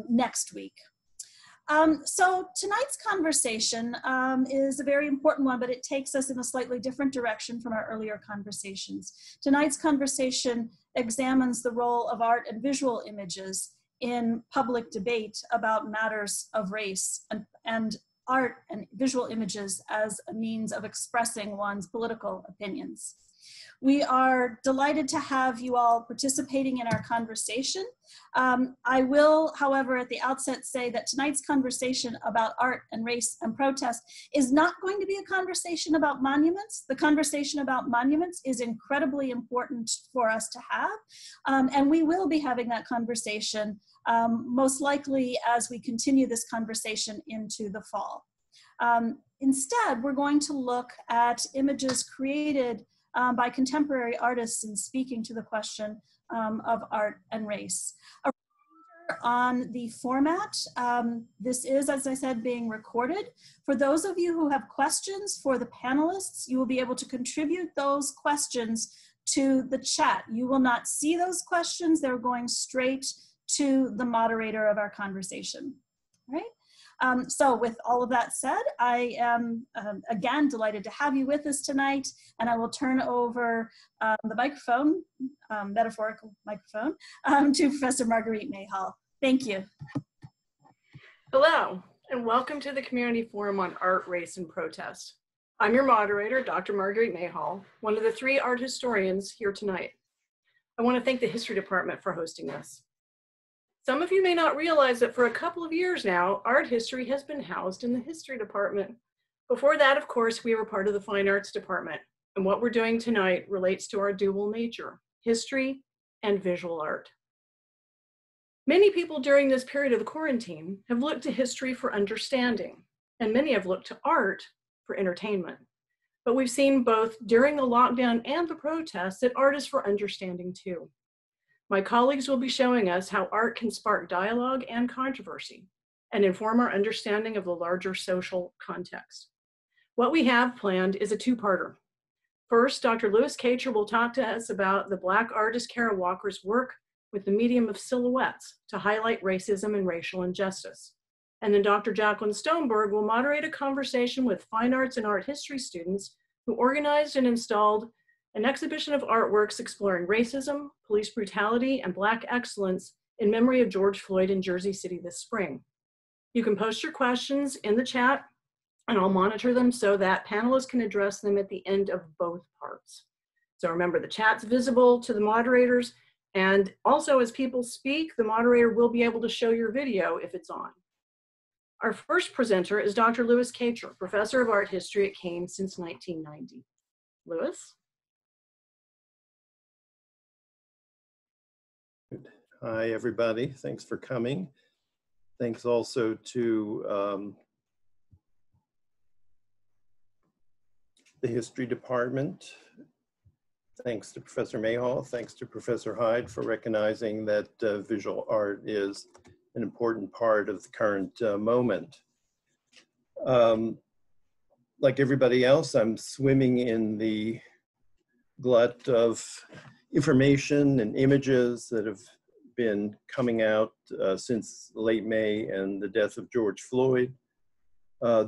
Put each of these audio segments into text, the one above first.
next week. So tonight's conversation is a very important one, but it takes us in a slightly different direction from our earlier conversations. Tonight's conversation examines the role of art and visual images in public debate about matters of race, and art and visual images as a means of expressing one's political opinions. We are delighted to have you all participating in our conversation. I will, however, at the outset say that tonight's conversation about art and race and protest is not going to be a conversation about monuments. The conversation about monuments is incredibly important for us to have, and we will be having that conversation most likely as we continue this conversation into the fall. Instead, we're going to look at images created by contemporary artists in speaking to the question of art and race. A reminder on the format, this is, as I said, being recorded. For those of you who have questions for the panelists, you will be able to contribute those questions to the chat. You will not see those questions, they're going straight to the moderator of our conversation, all right? So with all of that said, I am again delighted to have you with us tonight, and I will turn over the microphone, metaphorical microphone, to Professor Marguerite Mayhall. Thank you. Hello, and welcome to the Community Forum on Art, Race, and Protest. I'm your moderator, Dr. Marguerite Mayhall, one of the 3 art historians here tonight. I want to thank the History Department for hosting this. Some of you may not realize that for a couple of years now, art history has been housed in the History Department. Before that, of course, we were part of the Fine Arts Department, and what we're doing tonight relates to our dual nature, history and visual art. Many people during this period of the quarantine have looked to history for understanding, and many have looked to art for entertainment. But we've seen both during the lockdown and the protests that art is for understanding too. My colleagues will be showing us how art can spark dialogue and controversy and inform our understanding of the larger social context. What we have planned is a 2-parter. First, Dr. Lewis Kacher will talk to us about the Black artist Kara Walker's work with the medium of silhouettes to highlight racism and racial injustice. And then Dr. Jacqueline Stoneberg will moderate a conversation with fine arts and art history students who organized and installed an exhibition of artworks exploring racism, police brutality, and Black excellence in memory of George Floyd in Jersey City this spring. You can post your questions in the chat, and I'll monitor them so that panelists can address them at the end of both parts. So remember, the chat's visible to the moderators, and also as people speak, the moderator will be able to show your video if it's on. Our first presenter is Dr. Lewis Kacher, Professor of Art History at Kean since 1990. Lewis? Hi, everybody. Thanks for coming. Thanks also to the History Department. Thanks to Professor Mayhall. Thanks to Professor Hyde for recognizing that visual art is an important part of the current moment. Like everybody else, I'm swimming in the glut of information and images that have been coming out since late May and the death of George Floyd.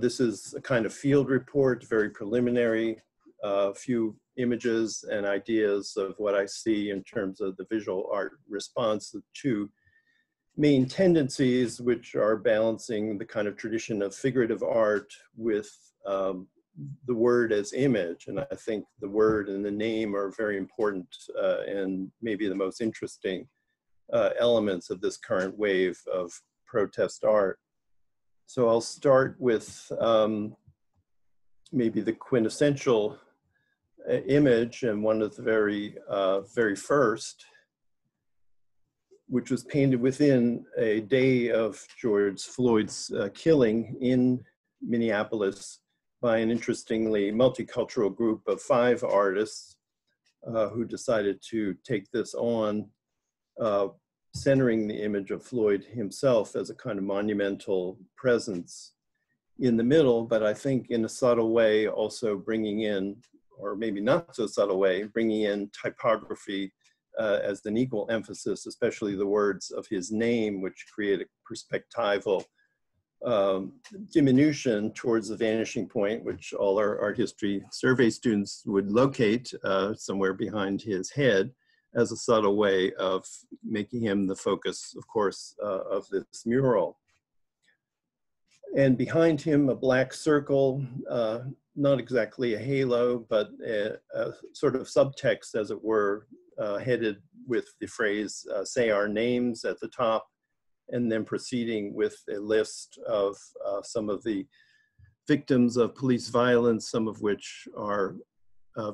This is a kind of field report, very preliminary, few images and ideas of what I see in terms of the visual art response to main tendencies, which are balancing the kind of tradition of figurative art with the word as image. And I think the word and the name are very important and maybe the most interesting elements of this current wave of protest art. So I'll start with maybe the quintessential image, and one of the very first, which was painted within a day of George Floyd's killing in Minneapolis by an interestingly multicultural group of 5 artists who decided to take this on, centering the image of Floyd himself as a kind of monumental presence in the middle, but I think in a subtle way also bringing in, or maybe not so subtle way, bringing in typography as an equal emphasis, especially the words of his name, which create a perspectival diminution towards the vanishing point, which all our art history survey students would locate somewhere behind his head, as a subtle way of making him the focus, of course, of this mural. And behind him, a black circle, not exactly a halo, but a sort of subtext, as it were, headed with the phrase, say our names at the top, and then proceeding with a list of some of the victims of police violence, some of which are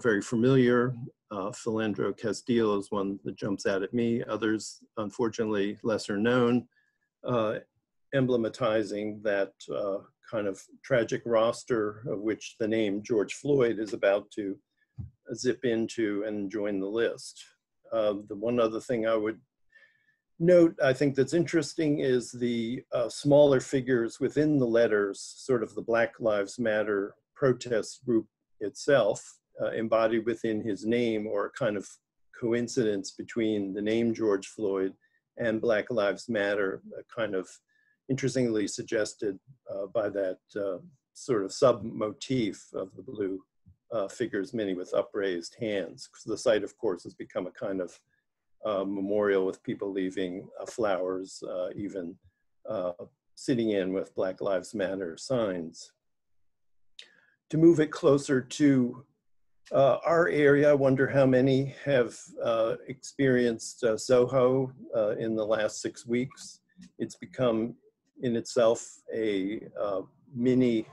very familiar. Philandro Castile is one that jumps out at me. Others, unfortunately, lesser known, emblematizing that kind of tragic roster of which the name George Floyd is about to zip into and join the list. The one other thing I would note, I think that's interesting, is the smaller figures within the letters, sort of the Black Lives Matter protest group itself, embodied within his name, or a kind of coincidence between the name George Floyd and Black Lives Matter, kind of interestingly suggested by that sort of sub-motif of the blue figures, many with upraised hands. The site, of course, has become a kind of memorial with people leaving flowers, even sitting in with Black Lives Matter signs. To move it closer to our area, I wonder how many have experienced Soho in the last 6 weeks. It's become in itself a mini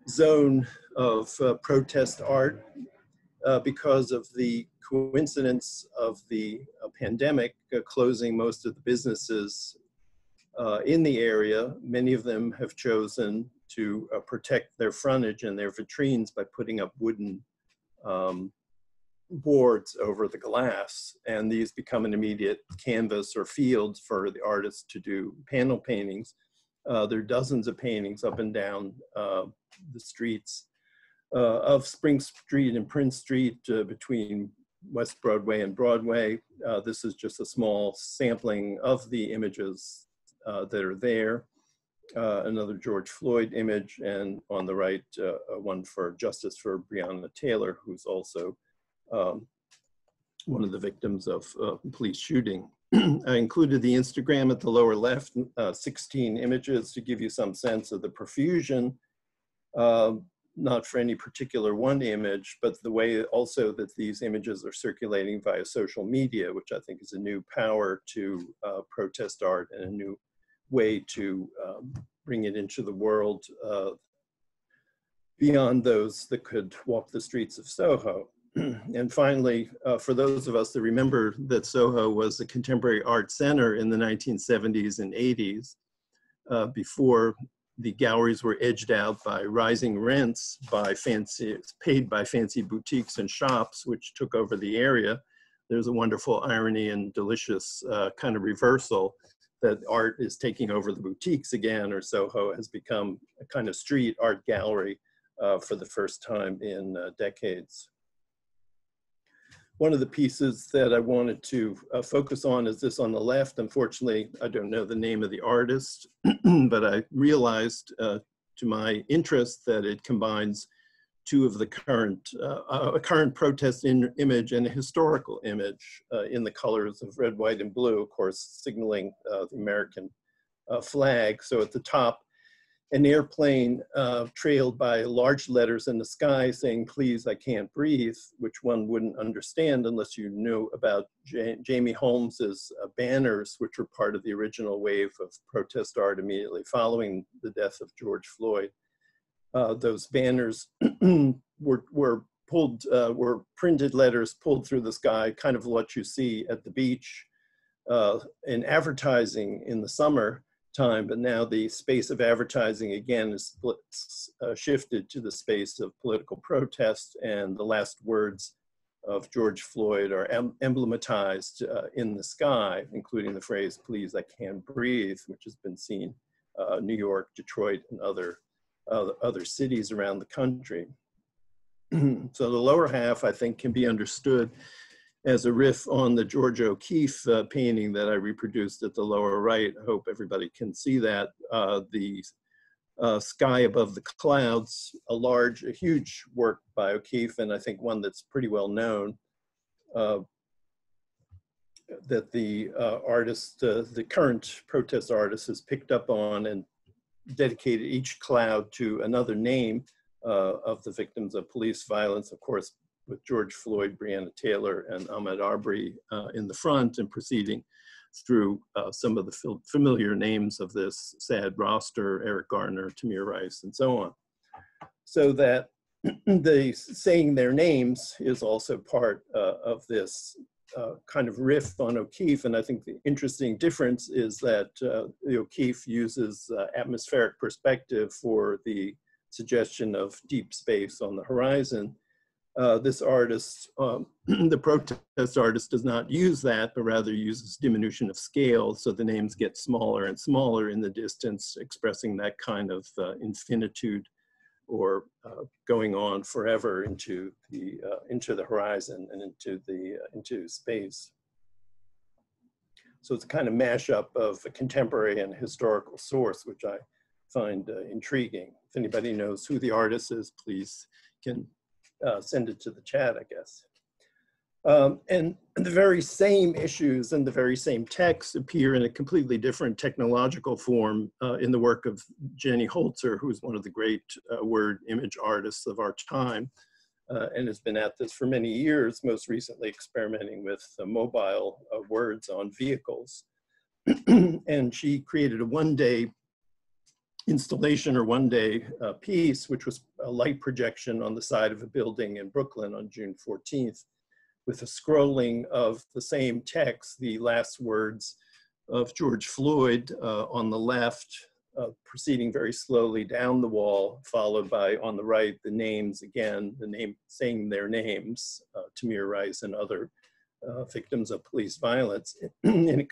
zone of protest art because of the coincidence of the pandemic closing most of the businesses in the area. Many of them have chosen to protect their frontage and their vitrines by putting up wooden boards over the glass, and these become an immediate canvas or field for the artists to do panel paintings. There are dozens of paintings up and down the streets of Spring Street and Prince Street between West Broadway and Broadway. This is just a small sampling of the images that are there. Another George Floyd image, and on the right, one for justice for Breonna Taylor, who's also one of the victims of police shooting. I included the Instagram at the lower left, 16 images to give you some sense of the profusion, not for any particular one image, but the way also that these images are circulating via social media, which I think is a new power to protest art and a new way to bring it into the world beyond those that could walk the streets of Soho. And finally, for those of us that remember that Soho was a contemporary art center in the 1970s and 80s, before the galleries were edged out by rising rents paid by fancy boutiques and shops, which took over the area. There's a wonderful irony and delicious kind of reversal that art is taking over the boutiques again, or Soho has become a kind of street art gallery for the first time in decades. One of the pieces that I wanted to focus on is this on the left. Unfortunately, I don't know the name of the artist, but I realized to my interest that it combines two of the a current protest image and a historical image in the colors of red, white, and blue, of course, signaling the American flag. So at the top, an airplane trailed by large letters in the sky saying, "Please, I can't breathe," which one wouldn't understand unless you knew about Jamie Holmes's banners, which were part of the original wave of protest art immediately following the death of George Floyd. Those banners were printed letters pulled through the sky, kind of what you see at the beach in advertising in the summer time, but now the space of advertising again is shifted to the space of political protest, and the last words of George Floyd are emblematized in the sky, including the phrase, "Please, I can't breathe," which has been seen New York, Detroit, and other cities around the country. So the lower half, I think, can be understood as a riff on the George O'Keeffe painting that I reproduced at the lower right. I hope everybody can see that. The sky above the clouds, a huge work by O'Keeffe, and I think one that's pretty well known, that the artist, the current protest artist, has picked up on and dedicated each cloud to another name of the victims of police violence, of course, with George Floyd, Breonna Taylor, and Ahmaud Arbery in the front, and proceeding through some of the familiar names of this sad roster: Eric Garner, Tamir Rice, and so on. So that the saying their names is also part of this kind of riff on O'Keeffe. And I think the interesting difference is that the O'Keeffe uses atmospheric perspective for the suggestion of deep space on the horizon. This artist, the protest artist, does not use that, but rather uses diminution of scale. So the names get smaller and smaller in the distance, expressing that kind of infinitude, or going on forever into the horizon and into space. So it's a kind of mashup of a contemporary and historical source, which I find intriguing. If anybody knows who the artist is, please can send it to the chat, I guess. And the very same issues and the very same texts appear in a completely different technological form in the work of Jenny Holzer, who's one of the great word image artists of our time, and has been at this for many years, most recently experimenting with mobile words on vehicles. And she created a one-day installation, or one-day piece, which was a light projection on the side of a building in Brooklyn on June 14th, with a scrolling of the same text, the last words of George Floyd on the left, proceeding very slowly down the wall, followed by, on the right, the names again, saying their names, Tamir Rice and other victims of police violence, in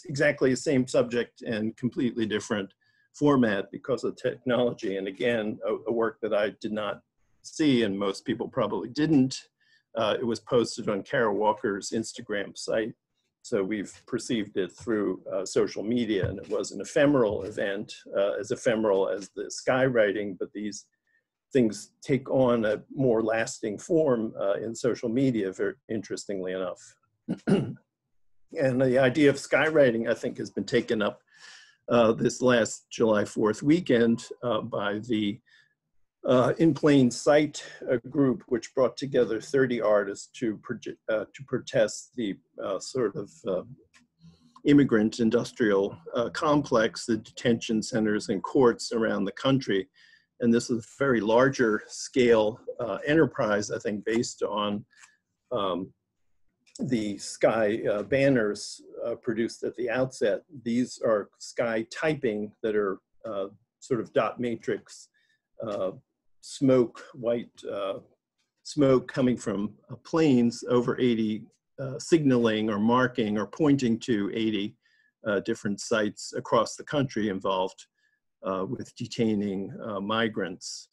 exactly the same subject and completely different format because of technology. And again, a work that I did not see, and most people probably didn't. It was posted on Kara Walker's Instagram site. So we've perceived it through social media, and it was an ephemeral event, as ephemeral as the skywriting, but these things take on a more lasting form in social media, very interestingly enough. And the idea of skywriting, I think, has been taken up this last July 4th weekend by the In Plain Sight group, which brought together 30 artists to protest the sort of immigrant industrial complex, the detention centers and courts around the country. And this is a very larger scale enterprise, I think, based on the sky banners produced at the outset. These are sky typing that are sort of dot matrix smoke, white smoke coming from planes over 80, signaling or marking or pointing to 80 different sites across the country involved with detaining migrants,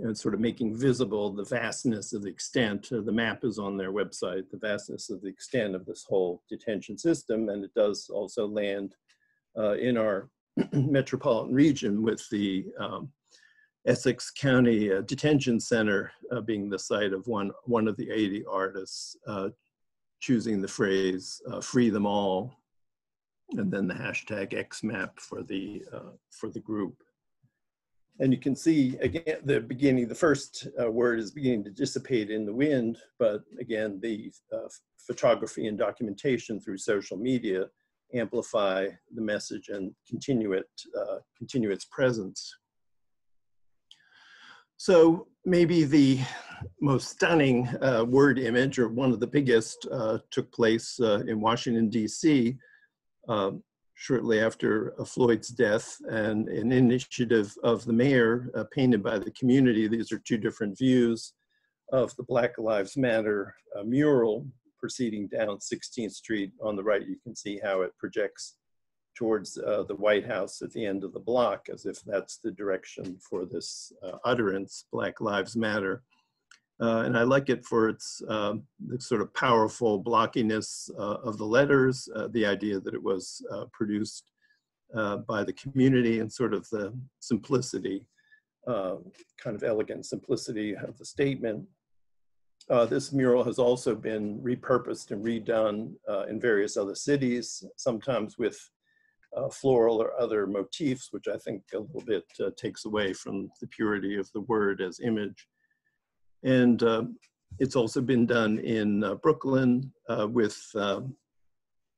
and sort of making visible the vastness of the extent. The map is on their website, the vastness of the extent of this whole detention system. And it does also land in our metropolitan region, with the Essex County Detention Center being the site of one of the 80 artists choosing the phrase "free them all," and then the hashtag XMAP for the group. And you can see again the first word is beginning to dissipate in the wind, but again the photography and documentation through social media amplify the message and continue its presence. So maybe the most stunning word image, or one of the biggest, took place in Washington, D.C. Shortly after Floyd's death, and an initiative of the mayor painted by the community. These are two different views of the Black Lives Matter mural proceeding down 16th Street. On the right, you can see how it projects towards the White House at the end of the block, as if that's the direction for this utterance, Black Lives Matter. And I like it for its the sort of powerful blockiness of the letters, the idea that it was produced by the community, and sort of the simplicity, kind of elegant simplicity of the statement. This mural has also been repurposed and redone in various other cities, sometimes with floral or other motifs, which I think a little bit takes away from the purity of the word as image. And it's also been done in Brooklyn with a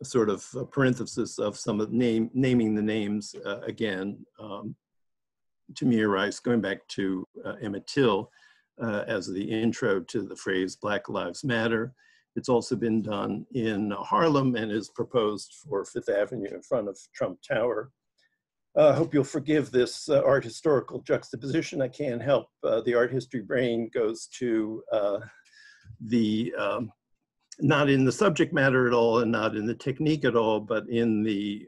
sort of a parenthesis of some of naming the names again. Tamir Rice, going back to Emmett Till as the intro to the phrase Black Lives Matter. It's also been done in Harlem and is proposed for Fifth Avenue in front of Trump Tower. I hope you'll forgive this art historical juxtaposition. I can't help, the art history brain goes to not in the subject matter at all and not in the technique at all, but in the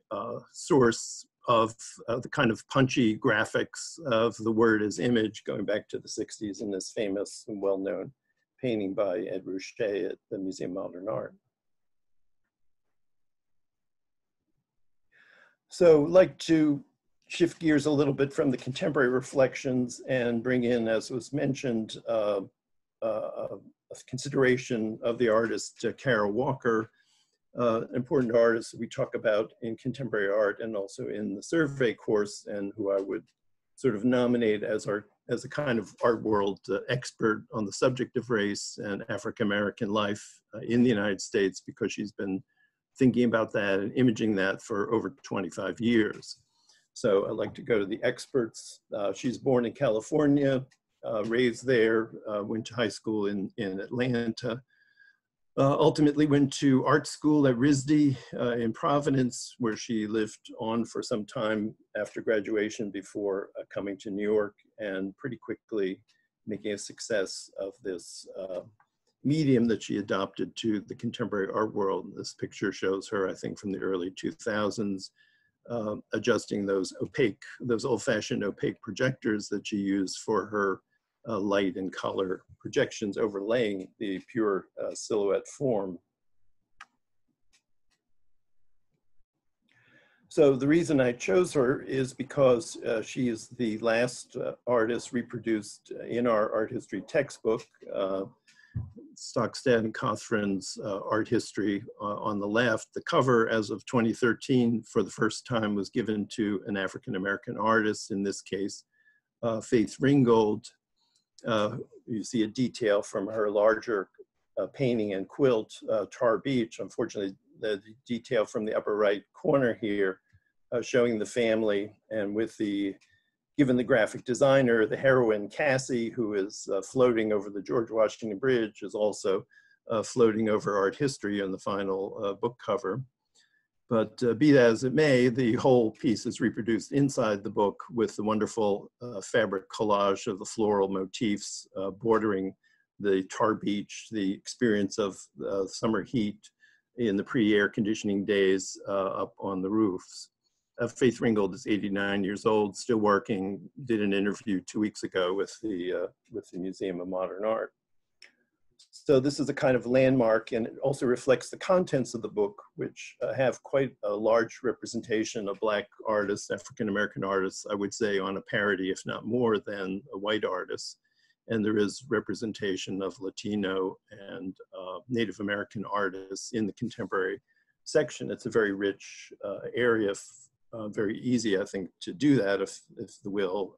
source of the kind of punchy graphics of the word as image, going back to the 60s in this famous and well-known painting by Ed Ruscha at the Museum of Modern Art. So I'd like to shift gears a little bit from the contemporary reflections and bring in, as was mentioned, a consideration of the artist Kara Walker, an important artist we talk about in contemporary art and also in the survey course, and who I would sort of nominate as a kind of art world expert on the subject of race and African-American life in the United States, because she's been thinking about that and imaging that for over 25 years. So I'd like to go to the experts. She's born in California, raised there, went to high school in Atlanta, ultimately went to art school at RISD in Providence, where she lived on for some time after graduation before coming to New York, and pretty quickly making a success of this medium that she adopted to the contemporary art world. This picture shows her, I think, from the early 2000s, adjusting those old-fashioned opaque projectors that she used for her light and color projections, overlaying the pure silhouette form. So the reason I chose her is because she is the last artist reproduced in our art history textbook, Stockstead and Cothran's Art History on the left. The cover, as of 2013, for the first time was given to an African-American artist, in this case, Faith Ringgold. You see a detail from her larger painting and quilt, Tar Beach. Unfortunately, the detail from the upper right corner here, showing the family, and with given the graphic designer, the heroine Cassie, who is floating over the George Washington Bridge, is also floating over art history on the final book cover. But be that as it may, the whole piece is reproduced inside the book with the wonderful fabric collage of the floral motifs bordering the Tar Beach, the experience of summer heat in the pre-air conditioning days up on the roofs. Faith Ringgold is 89 years old, still working, did an interview 2 weeks ago with the Museum of Modern Art. So this is a kind of landmark, and it also reflects the contents of the book, which have quite a large representation of Black artists, African-American artists, I would say on a parity, if not more, than a white artist. And there is representation of Latino and Native American artists in the contemporary section. It's a very rich area, very easy, I think, to do that if the will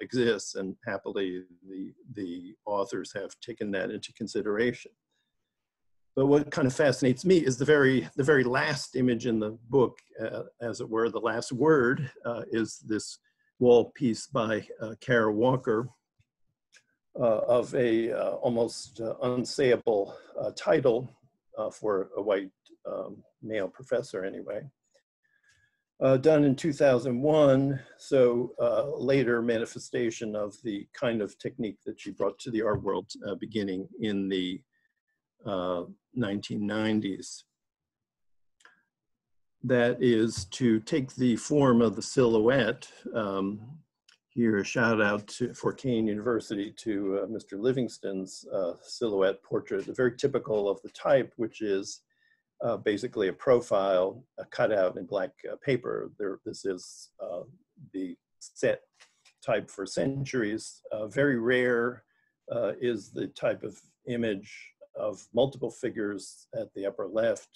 exists, and happily the authors have taken that into consideration. But what kind of fascinates me is the very last image in the book, as it were, the last word, is this wall piece by Kara Walker of a almost unsayable title for a white male professor anyway. Done in 2001, so later manifestation of the kind of technique that she brought to the art world beginning in the 1990s. That is to take the form of the silhouette. here a shout out for Kean University to Mr. Livingston's silhouette portrait, very typical of the type, which is basically a profile, a cutout in black paper. This is the set type for centuries. Very rare is the type of image of multiple figures at the upper left,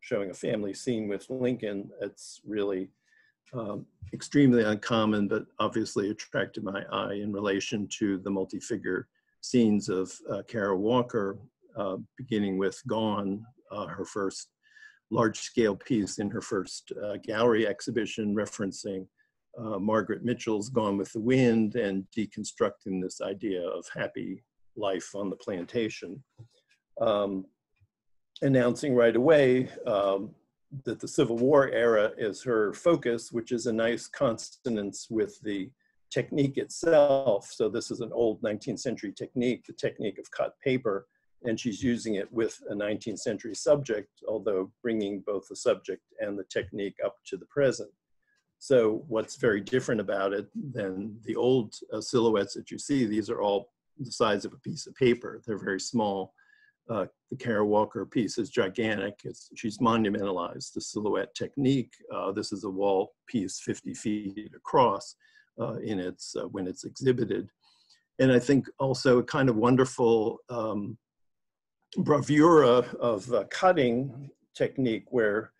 showing a family scene with Lincoln. It's really extremely uncommon, but obviously attracted my eye in relation to the multi-figure scenes of Kara Walker, beginning with Gone, her first large-scale piece in her first gallery exhibition, referencing Margaret Mitchell's Gone with the Wind and deconstructing this idea of happy life on the plantation. Announcing right away that the Civil War era is her focus, which is a nice consonance with the technique itself. So this is an old 19th century technique, the technique of cut paper, and she's using it with a 19th century subject, although bringing both the subject and the technique up to the present. So what's very different about it than the old silhouettes that you see, these are all the size of a piece of paper. They're very small. The Kara Walker piece is gigantic. She's monumentalized the silhouette technique. This is a wall piece 50 feet across when it's exhibited. And I think also a kind of wonderful bravura of cutting technique where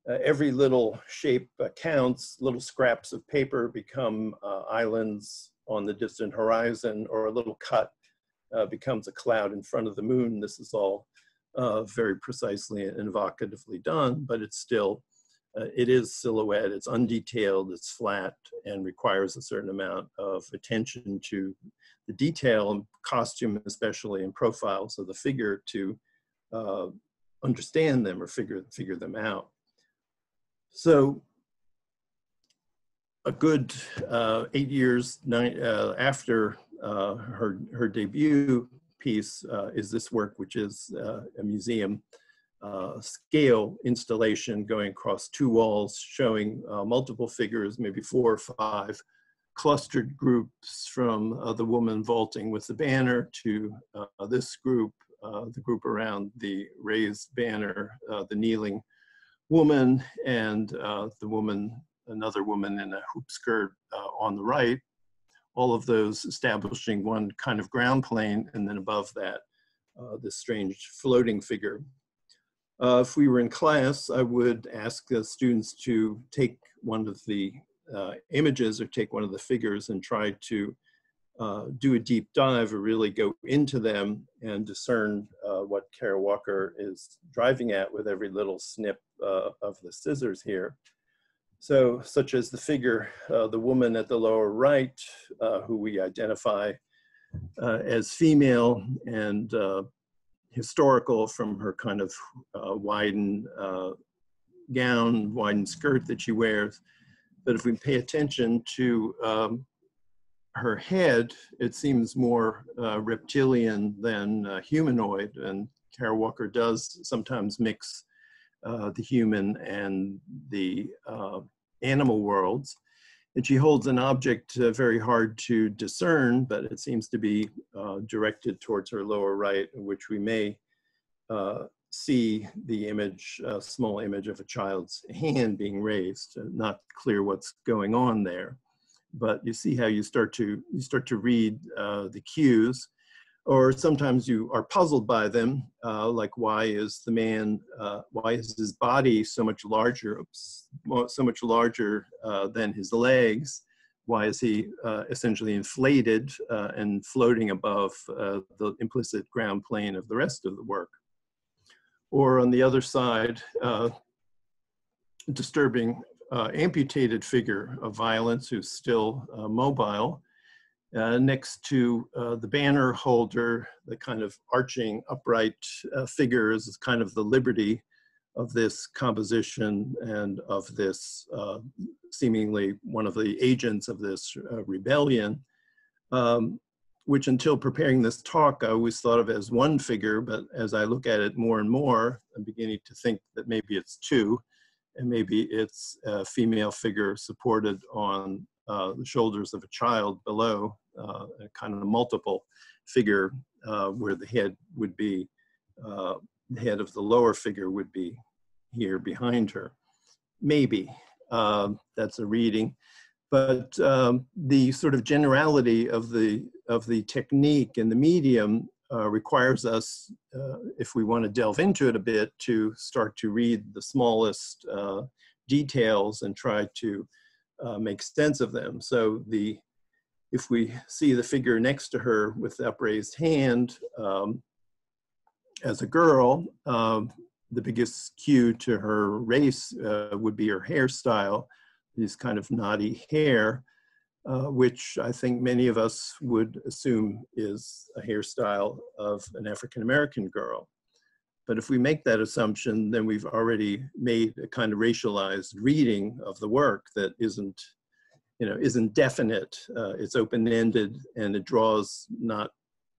every little shape counts. Little scraps of paper become islands on the distant horizon, or a little cut becomes a cloud in front of the moon. This is all very precisely and evocatively done, but it's still, it is silhouette, it's undetailed, it's flat, and requires a certain amount of attention to the detail and costume, especially in profiles of the figure, to understand them or figure them out. So a good 8 years after her debut piece is this work, which is a museum scale installation going across 2 walls, showing multiple figures, maybe 4 or 5 clustered groups, from the woman vaulting with the banner to this group, the group around the raised banner, the kneeling woman, and another woman in a hoop skirt on the right. All of those establishing one kind of ground plane, and then above that, this strange floating figure. If we were in class, I would ask the students to take one of the images or take one of the figures and try to do a deep dive or really go into them and discern what Kara Walker is driving at with every little snip of the scissors here. So, such as the figure, the woman at the lower right, who we identify as female and historical from her kind of widened gown, widened skirt that she wears. But if we pay attention to her head, it seems more reptilian than humanoid, and Kara Walker does sometimes mix the human and the animal worlds. And she holds an object very hard to discern, but it seems to be directed towards her lower right, in which we may see the image, a small image of a child's hand being raised. Not clear what's going on there, but you see how you start to read the cues. Or sometimes you are puzzled by them, like why is his body so much larger than his legs? Why is he essentially inflated and floating above the implicit ground plane of the rest of the work? Or on the other side, disturbing amputated figure of violence who's still mobile. Next to the banner holder, the kind of arching upright figure is kind of the liberty of this composition and of this seemingly one of the agents of this rebellion, which until preparing this talk, I always thought of as one figure, but as I look at it more and more, I'm beginning to think that maybe it's 2. and maybe it's a female figure supported on the shoulders of a child below, a kind of multiple figure where the head would be, the head of the lower figure would be here behind her. Maybe that's a reading, but the sort of generality of the technique and the medium requires us, if we want to delve into it a bit, to start to read the smallest details and try to make sense of them. So if we see the figure next to her with the upraised hand as a girl, the biggest cue to her race would be her hairstyle, these kind of knotty hair, which I think many of us would assume is a hairstyle of an African-American girl. But if we make that assumption, then we've already made a kind of racialized reading of the work that isn't definite. It's open-ended, and it draws not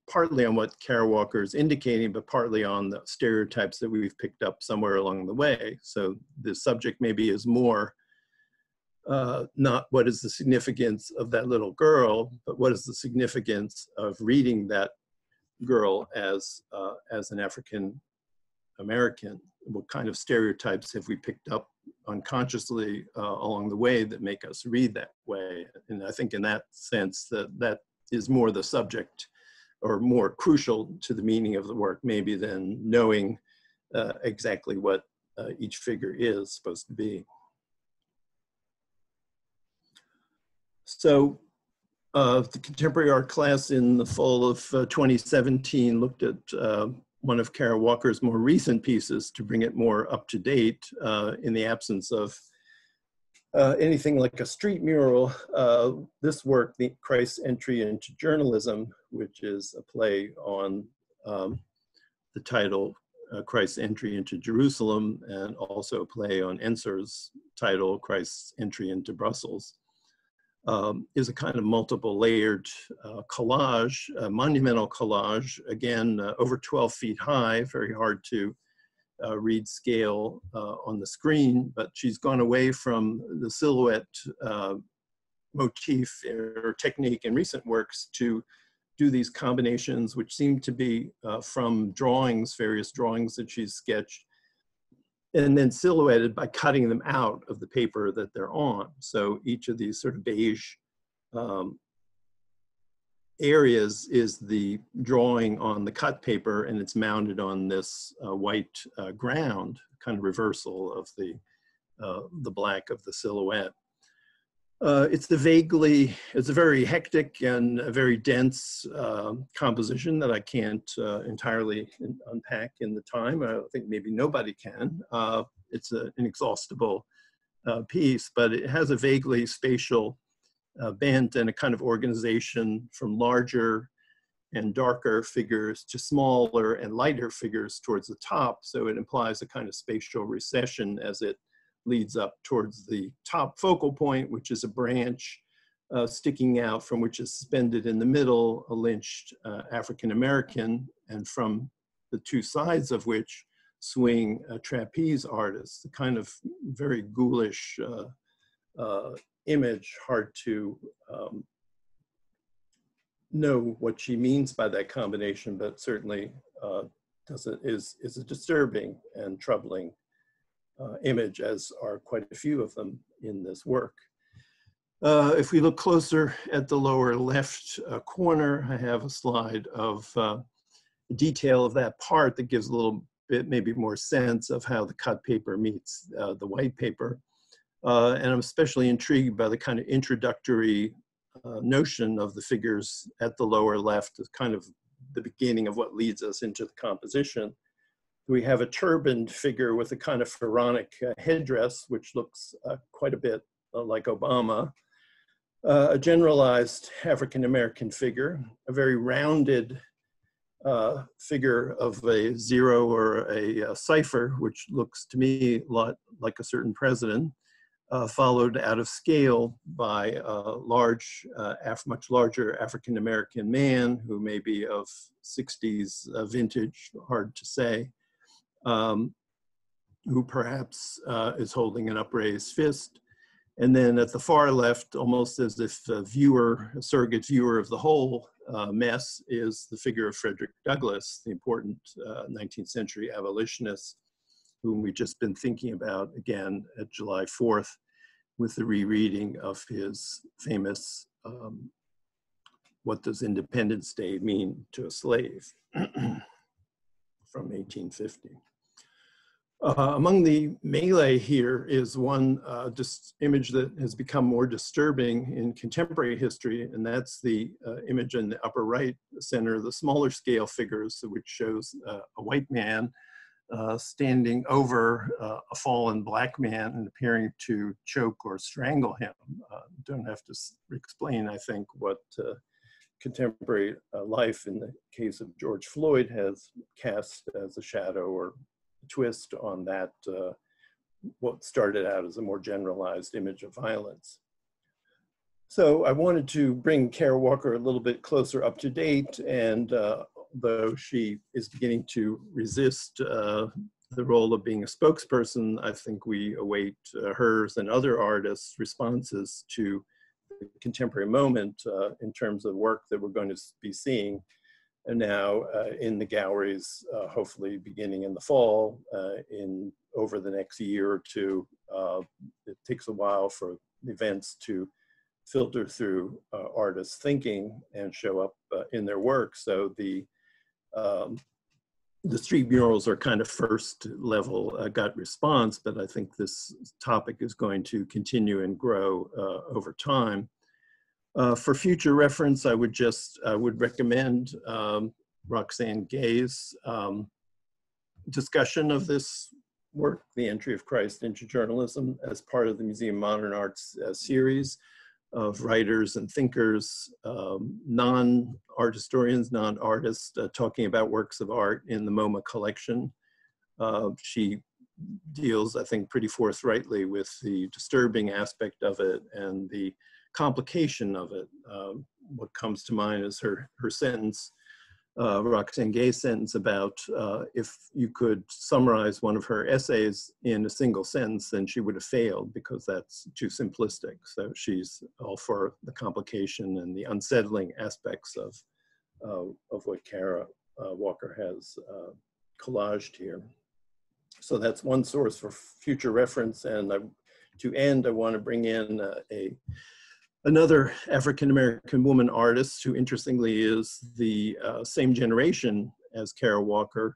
partly on what Kara Walker is indicating, but partly on the stereotypes that we've picked up somewhere along the way. So the subject maybe is more not what is the significance of that little girl, but what is the significance of reading that girl as an African American? What kind of stereotypes have we picked up unconsciously along the way that make us read that way? And I think in that sense that is more the subject, or more crucial to the meaning of the work maybe, than knowing exactly what each figure is supposed to be. So the contemporary art class in the fall of 2017 looked at one of Kara Walker's more recent pieces to bring it more up to date in the absence of anything like a street mural. This work, Christ's Entry into Journalism, which is a play on the title Christ's Entry into Jerusalem, and also a play on Ensar's title, Christ's Entry into Brussels, is a kind of multiple layered collage, a monumental collage, again, over 12 feet high, very hard to read scale on the screen, but she's gone away from the silhouette motif or technique in recent works to do these combinations, which seem to be from drawings, various drawings that she's sketched, and then silhouetted by cutting them out of the paper that they're on. So each of these sort of beige areas is the drawing on the cut paper, and it's mounted on this white ground, kind of reversal of the black of the silhouette. It's a very hectic and a very dense composition that I can't entirely unpack in the time. I think maybe nobody can. It's an inexhaustible piece, but it has a vaguely spatial bent and a kind of organization from larger and darker figures to smaller and lighter figures towards the top. So it implies a kind of spatial recession as it leads up towards the top focal point, which is a branch sticking out from which is suspended in the middle a lynched African-American, and from the two sides of which swing trapeze artists, a kind of very ghoulish image, hard to know what she means by that combination, but certainly is a disturbing and troubling image, as are quite a few of them in this work. If we look closer at the lower left corner, I have a slide of detail of that part that gives a little bit maybe more sense of how the cut paper meets the white paper. And I'm especially intrigued by the kind of introductory notion of the figures at the lower left as kind of the beginning of what leads us into the composition. We have a turbaned figure with a kind of pharaonic headdress, which looks quite a bit like Obama. A generalized African-American figure, a very rounded figure of a zero or a cipher, which looks to me a lot like a certain president, followed out of scale by a much larger African-American man who may be of 60s vintage, hard to say. who perhaps is holding an upraised fist. And then at the far left, almost as if a surrogate viewer of the whole mess, is the figure of Frederick Douglass, the important 19th century abolitionist, whom we've just been thinking about again at July 4th with the rereading of his famous What Does Independence Day Mean to a Slave from 1850. Among the melee here is one image that has become more disturbing in contemporary history, and that's the image in the upper right center, the smaller scale figures, which shows a white man standing over a fallen black man and appearing to choke or strangle him. Don't have to explain, I think, what contemporary life in the case of George Floyd has cast as a shadow or twist on that, what started out as a more generalized image of violence. So I wanted to bring Kara Walker a little bit closer up to date, and though she is beginning to resist the role of being a spokesperson, I think we await hers and other artists' responses to the contemporary moment in terms of work that we're going to be seeing and now in the galleries, hopefully beginning in the fall, over the next year or two. It takes a while for events to filter through artists' thinking and show up in their work. So the street murals are kind of first level gut response, but I think this topic is going to continue and grow over time. For future reference, I would recommend Roxane Gay's discussion of this work, The Entry of Christ into Journalism, as part of the Museum of Modern Art's series of writers and thinkers, non-art historians, non-artists, talking about works of art in the MoMA collection. She deals, I think, pretty forthrightly with the disturbing aspect of it and the complication of it. What comes to mind is her sentence, Roxane Gay's sentence about if you could summarize one of her essays in a single sentence, then she would have failed because that's too simplistic. So she's all for the complication and the unsettling aspects of what Kara Walker has collaged here. So that's one source for future reference. And to end, I want to bring in another African-American woman artist who interestingly is the same generation as Kara Walker,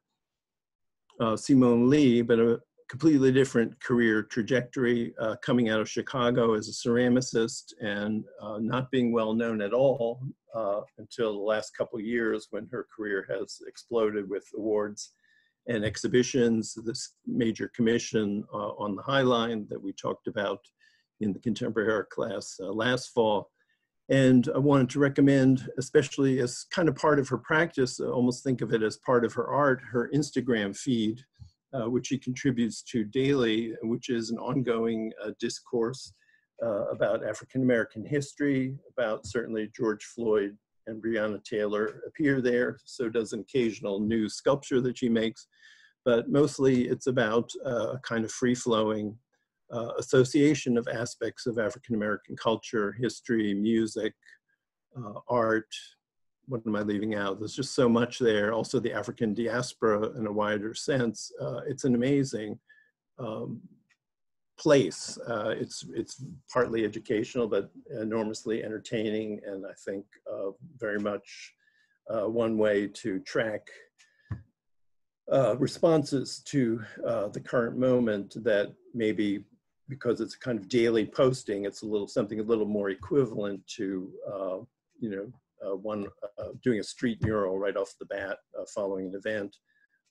Simone Lee, but a completely different career trajectory, coming out of Chicago as a ceramicist and not being well known at all until the last couple of years when her career has exploded with awards and exhibitions, this major commission on the High Line that we talked about in the contemporary art class last fall. And I wanted to recommend, especially as kind of part of her practice, almost think of it as part of her art, her Instagram feed, which she contributes to daily, which is an ongoing discourse about African-American history, about certainly George Floyd and Breonna Taylor appear there. So does an occasional new sculpture that she makes, but mostly it's about a kind of free-flowing association of aspects of African-American culture, history, music, art. What am I leaving out? There's just so much there. Also the African diaspora in a wider sense. It's an amazing place. It's partly educational, but enormously entertaining, and I think very much one way to track responses to the current moment that maybe, because it's a kind of daily posting, it's something a little more equivalent to one doing a street mural right off the bat following an event.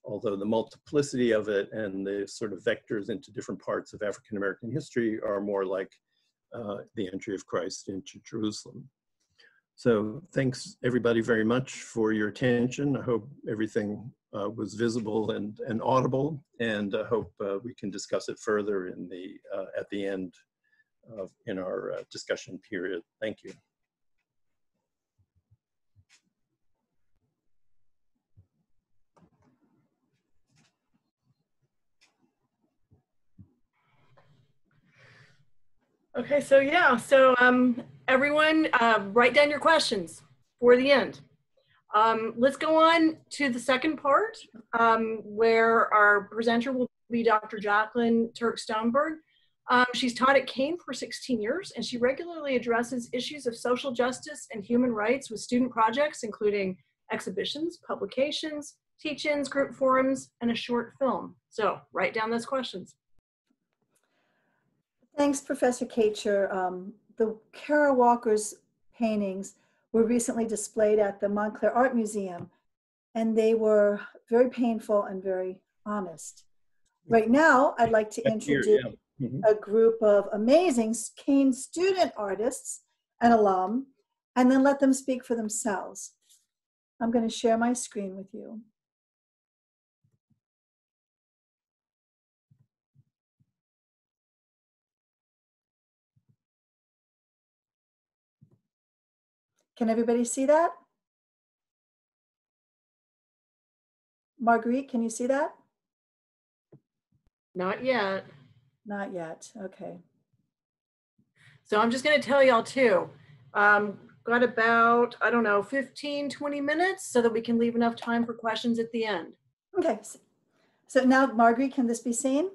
Although the multiplicity of it and the sort of vectors into different parts of African-American history are more like the entry of Christ into Jerusalem. So thanks everybody very much for your attention. I hope everything was visible and audible, and I hope we can discuss it further at the end in our discussion period. Thank you. Okay, so yeah, everyone write down your questions for the end. Let's go on to the second part, where our presenter will be Dr. Jacqueline Turk-Stoneberg. She's taught at Kean for 16 years, and she regularly addresses issues of social justice and human rights with student projects, including exhibitions, publications, teach-ins, group forums, and a short film. So write down those questions. Thanks, Professor Kacher. The Kara Walker's paintings were recently displayed at the Montclair Art Museum, and they were very painful and very honest. Right now, I'd like to introduce a group of amazing Kean student artists and alum, and then let them speak for themselves. I'm going to share my screen with you. Can everybody see that? Marguerite, can you see that? Not yet. Not yet, okay. So I'm just going to tell y'all too, got about, I don't know, 15, 20 minutes so that we can leave enough time for questions at the end. Okay, so now Marguerite, can this be seen?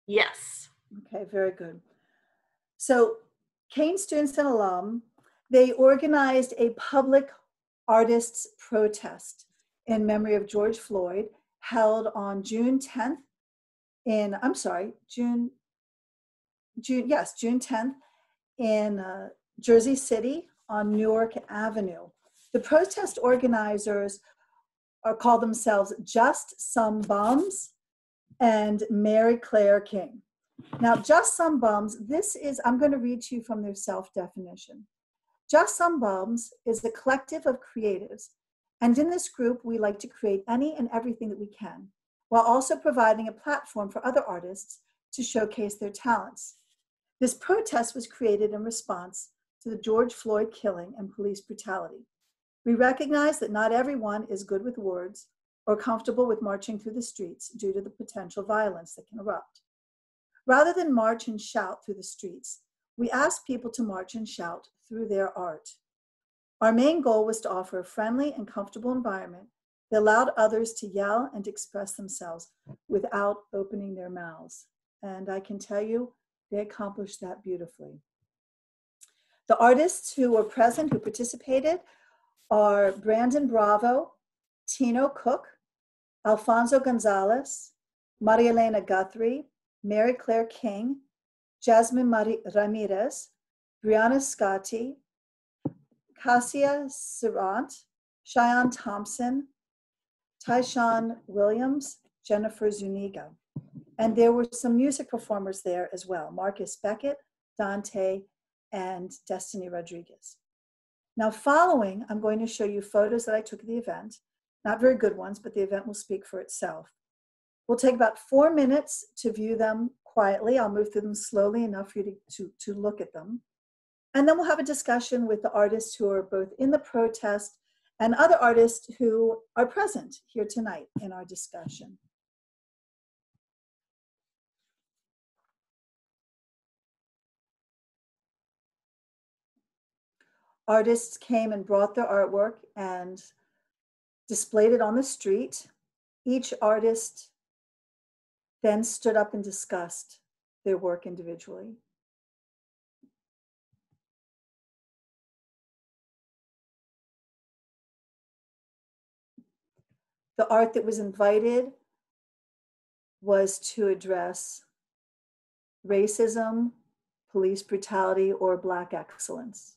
Yes. Okay, very good. So Kean students and alum, they organized a public artists protest in memory of George Floyd held on June 10th June 10th in Jersey City on Newark Avenue. The protest organizers call themselves Just Some Bums and Mary Claire King. Now, Just Some Bums, I'm going to read to you from their self-definition. Just Some Bums is a collective of creatives, and in this group, we like to create any and everything that we can, while also providing a platform for other artists to showcase their talents. This protest was created in response to the George Floyd killing and police brutality. We recognize that not everyone is good with words or comfortable with marching through the streets due to the potential violence that can erupt. Rather than march and shout through the streets, we ask people to march and shout through their art. Our main goal was to offer a friendly and comfortable environment that allowed others to yell and express themselves without opening their mouths. And I can tell you, they accomplished that beautifully. The artists who were present, who participated, are Brandon Bravo, Tino Cook, Alfonso Gonzalez, Maria Elena Guthrie, Mary Claire King, Jasmine Ramirez, Brianna Scotti, Cassia Serrant, Cheyenne Thompson, Tyshawn Williams, Jennifer Zuniga. And there were some music performers there as well, Marcus Beckett, Dante, and Destiny Rodriguez. Now following, I'm going to show you photos that I took at the event. Not very good ones, but the event will speak for itself. We'll take about 4 minutes to view them quietly. I'll move through them slowly enough for you to look at them. And then we'll have a discussion with the artists who are both in the protest and other artists who are present here tonight in our discussion. Artists came and brought their artwork and displayed it on the street. Each artist then stood up and discussed their work individually. The art that was invited was to address racism, police brutality, or Black excellence.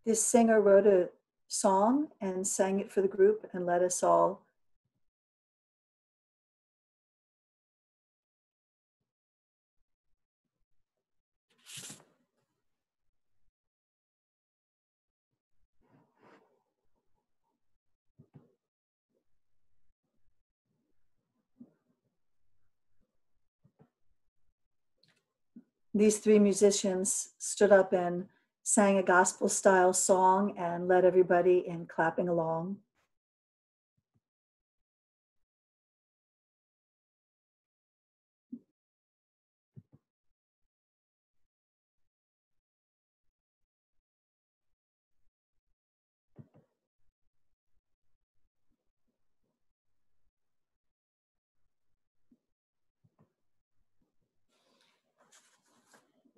this singer wrote a song and sang it for the group and let us all these three musicians stood up and sang a gospel style song and led everybody in clapping along.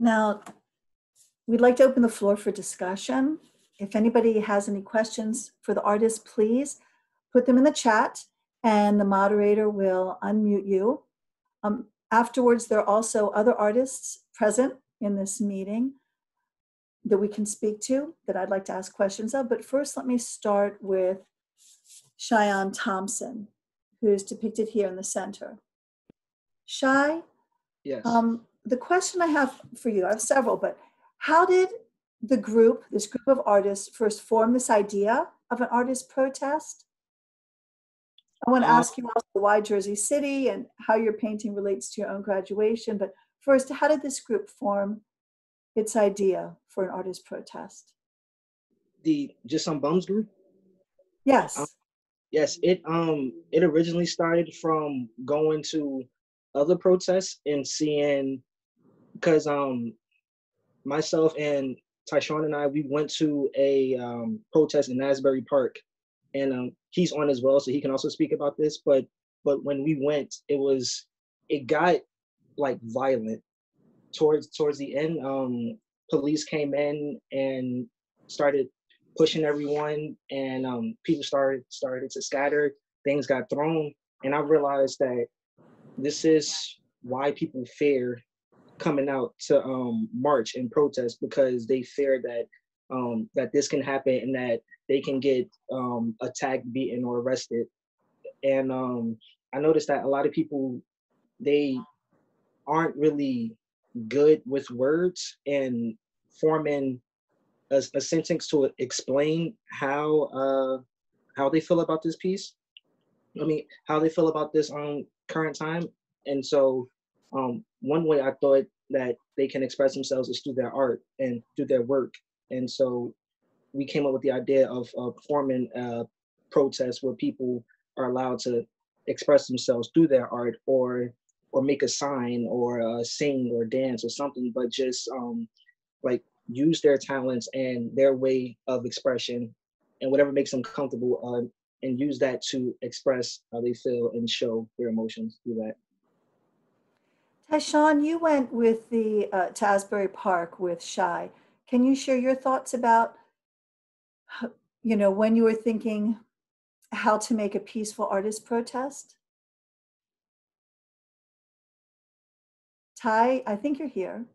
Now, we'd like to open the floor for discussion. If anybody has any questions for the artist, please put them in the chat and the moderator will unmute you. Afterwards, there are also other artists present in this meeting that we can speak to that I'd like to ask questions of. But first, let me start with Cheyenne Thompson, who's depicted here in the center. Shy? Yes. The question I have for you, I have several, but how did the group, this group of artists, first form this idea of an artist protest? I want to ask you also why Jersey City and how your painting relates to your own graduation. But first, how did this group form its idea for an artist protest? The Just Some Bums group? Yes. Yes, it originally started from going to other protests and seeing, because myself and Tyshawn and I, we went to a protest in Asbury Park, and he's on as well, so he can also speak about this. But when we went, it got like violent towards the end. Police came in and started pushing everyone, and people started to scatter. Things got thrown, and I realized that this is why people fear coming out to march and protest, because they fear that that this can happen and that they can get attacked, beaten, or arrested. And I noticed that a lot of people, they aren't really good with words and forming a sentence to explain how they feel about this piece. I mean, how they feel about this current time. And so one way I thought that they can express themselves is through their art and through their work. And so we came up with the idea of forming a protest where people are allowed to express themselves through their art, or make a sign, or sing or dance or something, but just like use their talents and their way of expression and whatever makes them comfortable, and use that to express how they feel and show their emotions through that. Tyshawn, you went with the to Asbury Park with Shy. Can you share your thoughts about, when you were thinking how to make a peaceful artist protest? Ty, I think you're here.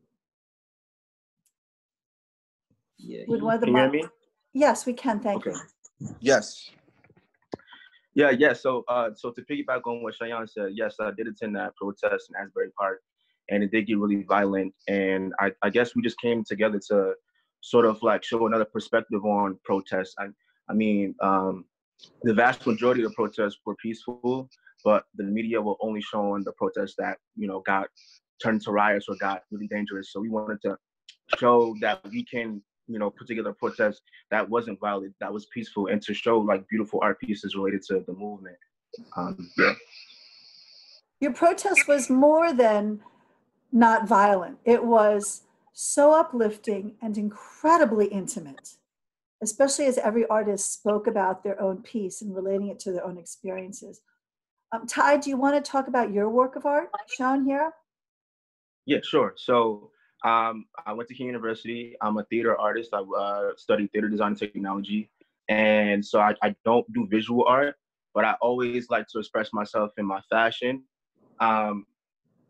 Yeah. Would one of the Can you hear me? Yes, we can. Thank Okay. you. Yes. Yeah. So to piggyback on what Cheyenne said, yes, I did attend that protest in Asbury Park, and it did get really violent. And I guess we just came together to sort of like show another perspective on protests. I mean, the vast majority of the protests were peaceful, but the media were only showing the protests that, got turned to riots or got really dangerous. So we wanted to show that we can, put together a protest that wasn't violent, that was peaceful, and to show like beautiful art pieces related to the movement. Yeah. Your protest was more than not violent. It was so uplifting and incredibly intimate, especially as every artist spoke about their own piece and relating it to their own experiences. Ty, do you want to talk about your work of art shown here? Yeah, sure. So I went to Kean University. I'm a theater artist. I studied theater design and technology. And so I don't do visual art, but I always like to express myself in my fashion.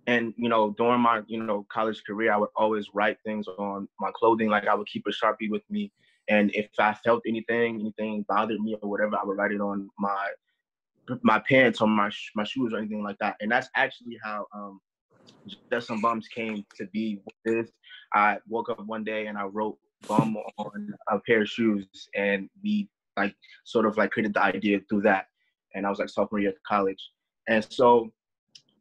And, you know, during my, you know, college career, I would always write things on my clothing. Like I would keep a Sharpie with me. And if I felt anything bothered me or whatever, I would write it on my pants or my shoes or anything like that. And that's actually how Just Some Bums came to be what it is. I woke up one day and I wrote bum on a pair of shoes, and we like sort of like created the idea through that. And I was like sophomore year of college. And so,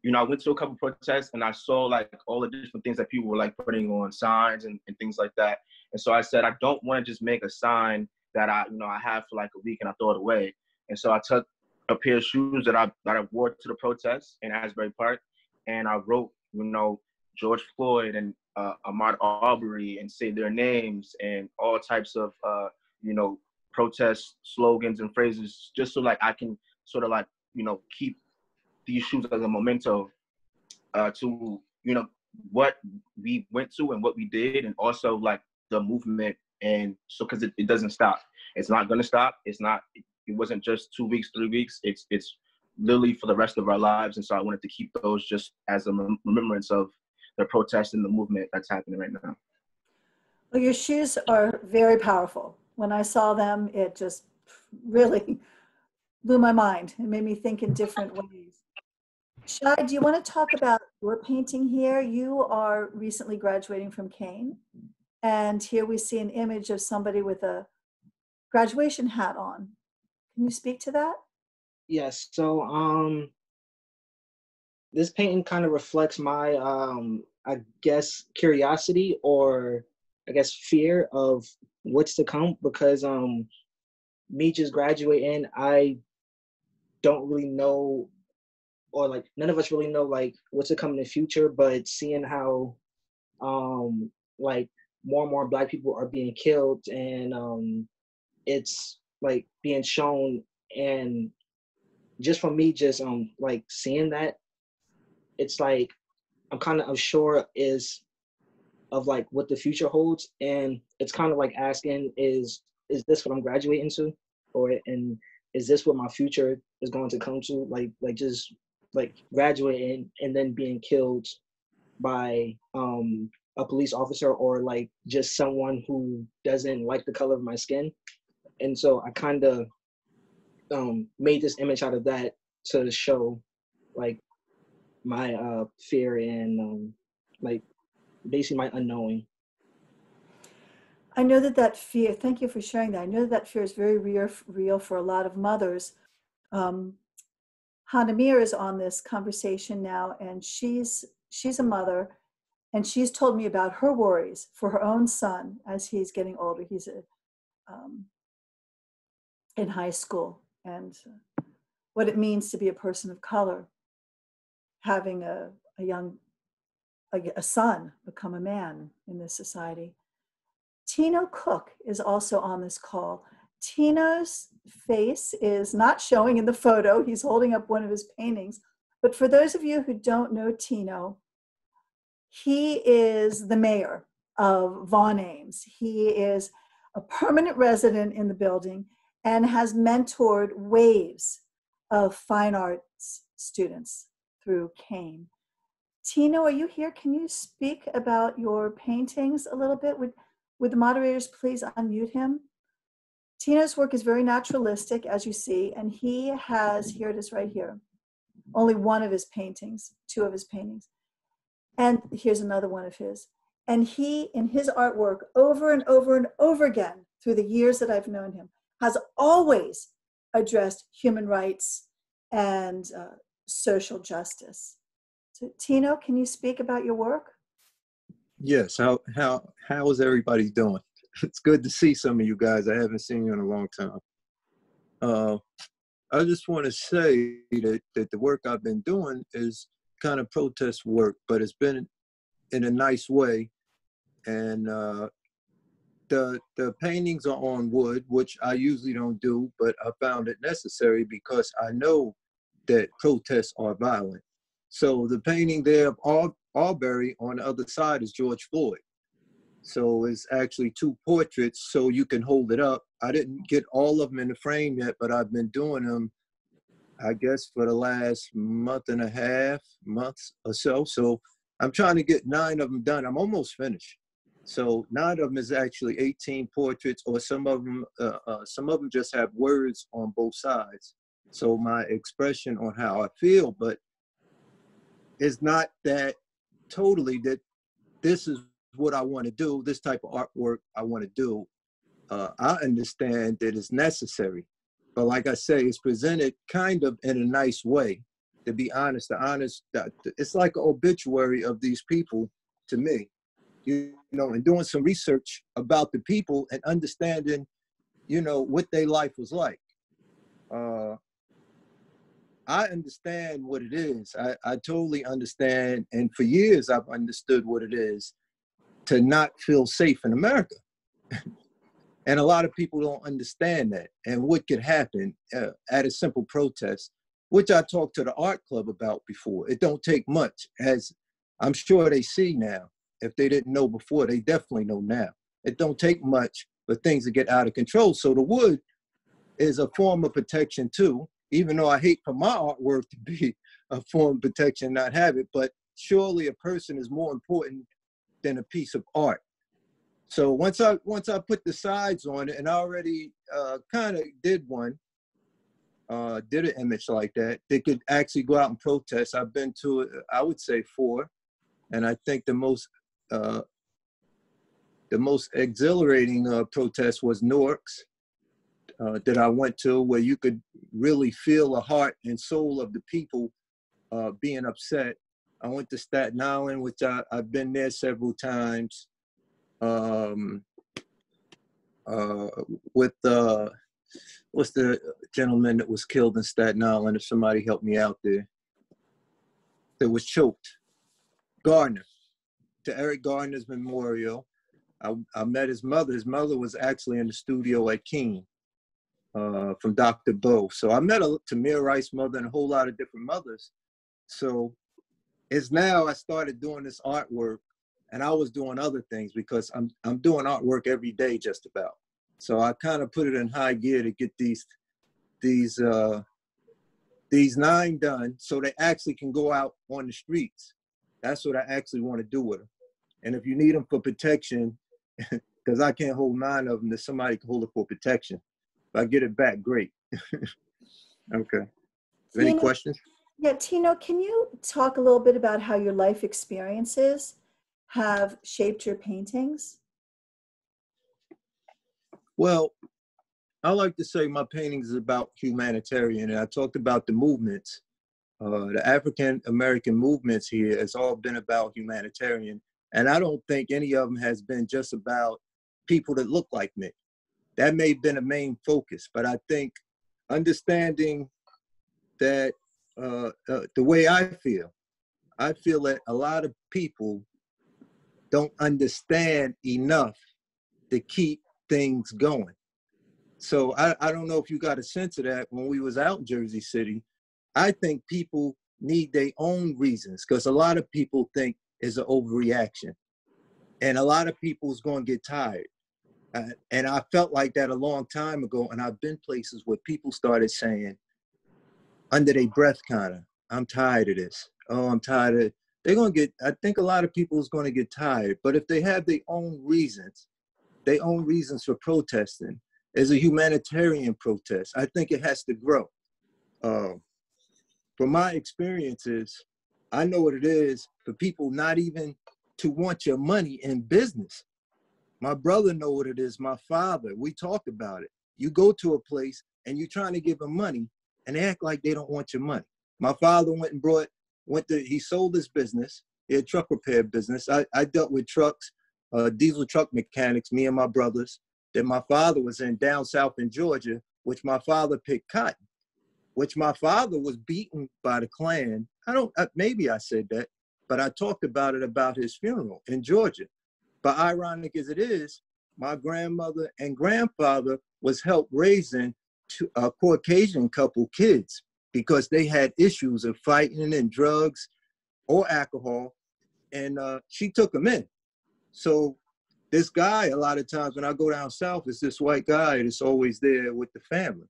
you know, I went to a couple protests and I saw like all the different things that people were like putting on signs and things like that. And so I said, I don't want to just make a sign that I have for like a week and I throw it away. And so I took a pair of shoes that I wore to the protest in Asbury Park, and I wrote, you know, George Floyd and Ahmaud Arbery and say their names and all types of you know, protest slogans and phrases, just so like I can sort of like, you know, keep these shoes as a memento to, you know, what we went to and what we did, and also like the movement. And so, because it doesn't stop, it's not going to stop. It wasn't just 2 weeks, 3 weeks. It's literally for the rest of our lives. And so I wanted to keep those just as a remembrance of the protest and the movement that's happening right now. Well, your shoes are very powerful. When I saw them, it just really blew my mind. It made me think in different ways. Shai, do you want to talk about your painting here? You are recently graduating from Kean, and here we see an image of somebody with a graduation hat on. Can you speak to that? Yes. So this painting kind of reflects my I guess curiosity, or I guess fear of what's to come, because me just graduating, I don't really know, or like none of us really know like what's to come in the future, but seeing how like more and more Black people are being killed, and it's like being shown, and just for me just like seeing that, it's like I'm kind of unsure of like what the future holds, and it's kind of like asking, is this what I'm graduating to, and is this what my future is going to come to, like just like graduating and then being killed by a police officer, or like just someone who doesn't like the color of my skin. And so I kind of made this image out of that to show like my fear and like basically my unknowing. I know that fear, thank you for sharing that. I know that fear is very real for a lot of mothers. Hanamir is on this conversation now, and she's a mother, and she's told me about her worries for her own son as he's getting older. He's in high school, and what it means to be a person of color, having a son become a man in this society. Tino Cook is also on this call. Tino's face is not showing in the photo. He's holding up one of his paintings. But for those of you who don't know Tino, he is the mayor of Vaughan Ames. He is a permanent resident in the building and has mentored waves of fine arts students through Kean. Tino, are you here? Can you speak about your paintings a little bit? Would the moderators please unmute him? Tino's work is very naturalistic, as you see, and he has, here it is right here, only one of his paintings, two of his paintings. And here's another one of his. And he, in his artwork, over and over and over again, through the years that I've known him, has always addressed human rights and social justice. So, Tino, can you speak about your work? Yes. How is everybody doing? It's good to see some of you guys. I haven't seen you in a long time. I just want to say that the work I've been doing is kind of protest work, but it's been in a nice way. And the paintings are on wood, which I usually don't do, but I found it necessary because I know that protests are violent. So the painting there of Arbery on the other side is George Floyd. So it's actually two portraits, so you can hold it up. I didn't get all of them in the frame yet, but I've been doing them. I guess, for the last month and a half, months or so. So I'm trying to get 9 of them done. I'm almost finished. So 9 of them is actually 18 portraits, or some of them just have words on both sides. So my expression on how I feel, but it's not that totally that this is what I want to do, this type of artwork I want to do. I understand that it's necessary, but like I say, it's presented kind of in a nice way. To be honest, it's like an obituary of these people to me, you know, and doing some research about the people and understanding, you know, what their life was like. I understand what it is. I totally understand. And for years, I've understood what it is to not feel safe in America. And a lot of people don't understand that and what could happen at a simple protest, which I talked to the art club about before. It don't take much, as I'm sure they see now. If they didn't know before, they definitely know now. It don't take much for things to get out of control. So the wood is a form of protection too, even though I hate for my artwork to be a form of protection, not have it, but surely a person is more important than a piece of art. So once I put the sides on it, and I already kind of did one, did an image like that, they could actually go out and protest. I've been to, I would say 4, and I think the most exhilarating protest was Newark's that I went to, where you could really feel the heart and soul of the people being upset. I went to Staten Island, which I've been there several times. With what's the gentleman that was killed in Staten Island? If somebody help me out there, that was choked. Gardner, to Eric Gardner's memorial. I met his mother. His mother was actually in the studio at Kean from Dr. Bo. So I met Tamir Rice's mother and a whole lot of different mothers. So it's now I started doing this artwork. And I was doing other things because I'm doing artwork every day just about. So I kind of put it in high gear to get these 9 done so they actually can go out on the streets. That's what I actually want to do with them. And if you need them for protection, because I can't hold 9 of them, that somebody can hold it for protection. If I get it back, great. Okay. Any questions? Yeah, Tino, can you talk a little bit about how your life experiences have shaped your paintings? Well, I like to say my paintings is about humanitarian, and I talked about the movements. The African American movements here has all been about humanitarian, and I don't think any of them has been just about people that look like me. That may have been a main focus, but I think understanding that the way I feel that a lot of people don't understand enough to keep things going. So I don't know if you got a sense of that when we was out in Jersey City. I think people need their own reasons, because a lot of people think it's an overreaction. And a lot of people is going to get tired. And I felt like that a long time ago, and I've been places where people started saying, under their breath kind of, I'm tired of this. Oh, I'm tired of it. They're going to get, I think a lot of people is going to get tired, but if they have their own reasons for protesting, as a humanitarian protest, I think it has to grow. From my experiences, I know what it is for people not even to want your money in business. My brother know what it is, my father, we talk about it. You go to a place and you're trying to give them money and they act like they don't want your money. My father he sold his business, he had a truck repair business. I dealt with trucks, diesel truck mechanics, me and my brothers, that my father was in down south in Georgia, which my father picked cotton, which my father was beaten by the Klan. Maybe I said that, but I talked about it about his funeral in Georgia. But ironic as it is, my grandmother and grandfather was help raising a Caucasian couple kids because they had issues of fighting and drugs or alcohol, and she took them in. So this guy, a lot of times when I go down south, is this white guy that's always there with the family.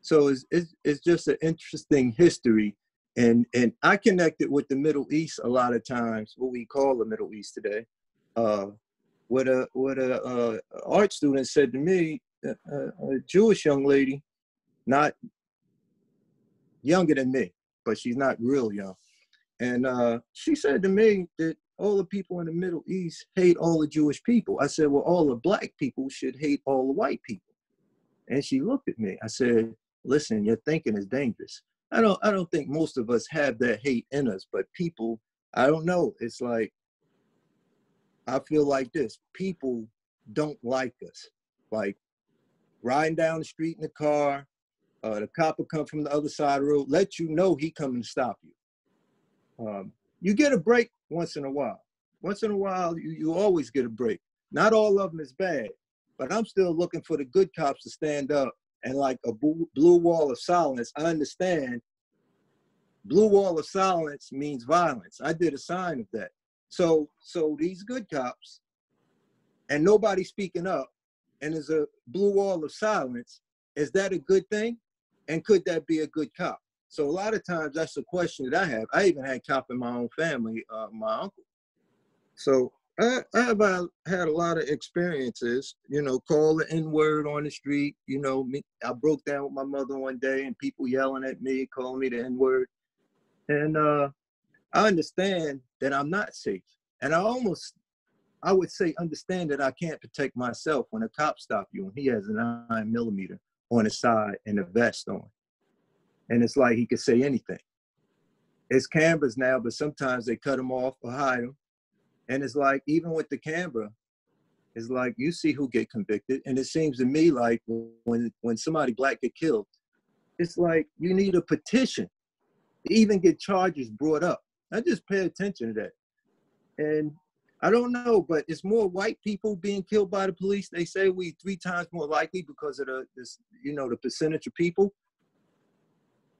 So it's just an interesting history. And I connected with the Middle East a lot of times, what we call the Middle East today. What a art student said to me, a Jewish young lady, not younger than me, but she's not real young. And she said to me that all the people in the Middle East hate all the Jewish people. I said, well, all the black people should hate all the white people. And she looked at me. I said, listen, your thinking is dangerous. I don't think most of us have that hate in us, but people, I don't know. It's like, I feel like this. People don't like us. Like riding down the street in the car, the cop will come from the other side of the road, let you know he coming to stop you. You get a break once in a while. Once in a while, you always get a break. Not all of them is bad, but I'm still looking for the good cops to stand up. And like a blue wall of silence, I understand blue wall of silence means violence. I did a sign of that. So these good cops and nobody speaking up and there's a blue wall of silence, is that a good thing? And could that be a good cop? So a lot of times that's a question that I have. I even had cop in my own family, my uncle. So I have had a lot of experiences, you know, call the N-word on the street. You know, I broke down with my mother one day and people yelling at me, calling me the N-word. And I understand that I'm not safe. And I would say understand that I can't protect myself when a cop stops you and he has a 9mm on his side and a vest on. And it's like he could say anything. It's cameras now, but sometimes they cut them off or hide them. And it's like, even with the camera, it's like you see who get convicted. And it seems to me like when somebody black get killed, it's like you need a petition to even get charges brought up. I just pay attention to that. And I don't know, but it's more white people being killed by the police. They say we 3 times more likely because of the percentage of people.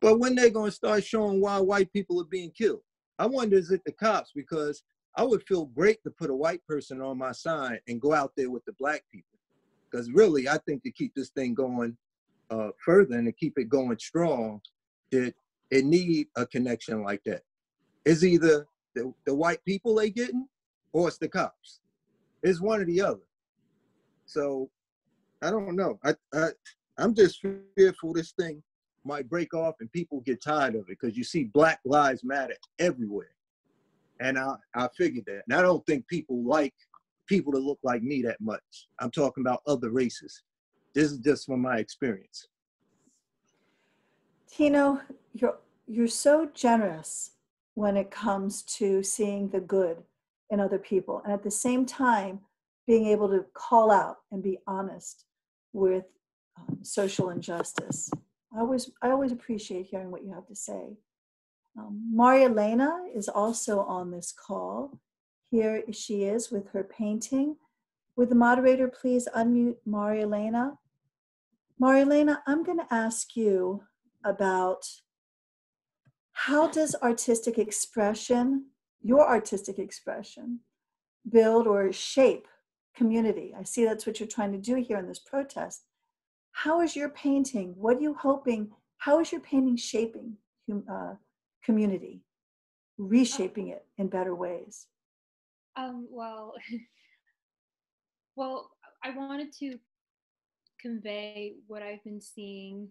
But when they're going to start showing why white people are being killed? I wonder, is it the cops? Because I would feel great to put a white person on my side and go out there with the black people. Because really, I think to keep this thing going further and to keep it going strong, that it need a connection like that. It's either the white people they getting or it's the cops. It's one or the other. So I don't know. I'm just fearful this thing might break off and people get tired of it because you see Black Lives Matter everywhere. And I figured that. And I don't think people like people to look like me that much. I'm talking about other races. This is just from my experience. Tino, you're so generous when it comes to seeing the good in other people. And at the same time, being able to call out and be honest with social injustice. I always appreciate hearing what you have to say. Maria Elena is also on this call. Here she is with her painting. Would the moderator please unmute Maria Elena? Maria Elena, I'm going to ask you about how does artistic expression, your artistic expression, build or shape community? I see that's what you're trying to do here in this protest. How is your painting, what are you hoping, how is your painting shaping community, reshaping it in better ways? Well, I wanted to convey what I've been seeing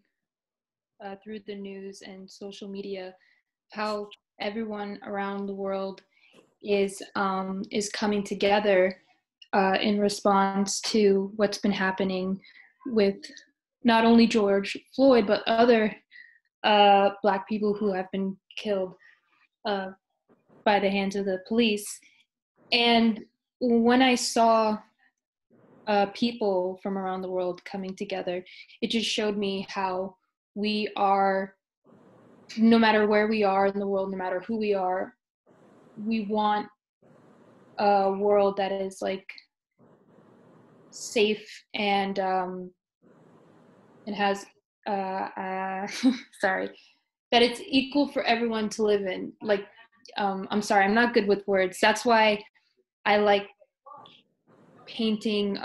through the news and social media, how everyone around the world is coming together in response to what's been happening with not only George Floyd, but other Black people who have been killed by the hands of the police. And when I saw people from around the world coming together, it just showed me how we are, no matter where we are in the world, no matter who we are, we want a world that is like safe and has sorry, that it's equal for everyone to live in. Like, I'm sorry, I'm not good with words. That's why I like painting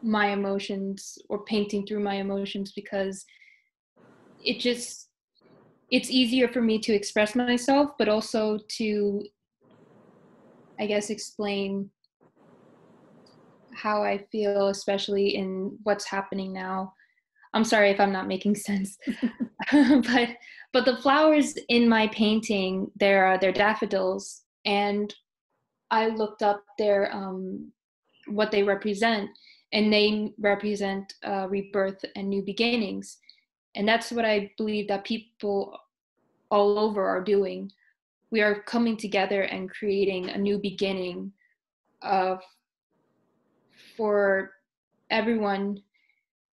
my emotions or painting through my emotions, because it's easier for me to express myself, but also to, I guess, explain how I feel, especially in what's happening now. I'm sorry if I'm not making sense. but the flowers in my painting, they're daffodils, and I looked up their what they represent, and they represent rebirth and new beginnings. And that's what I believe that people all over are doing. We are coming together and creating a new beginning of for everyone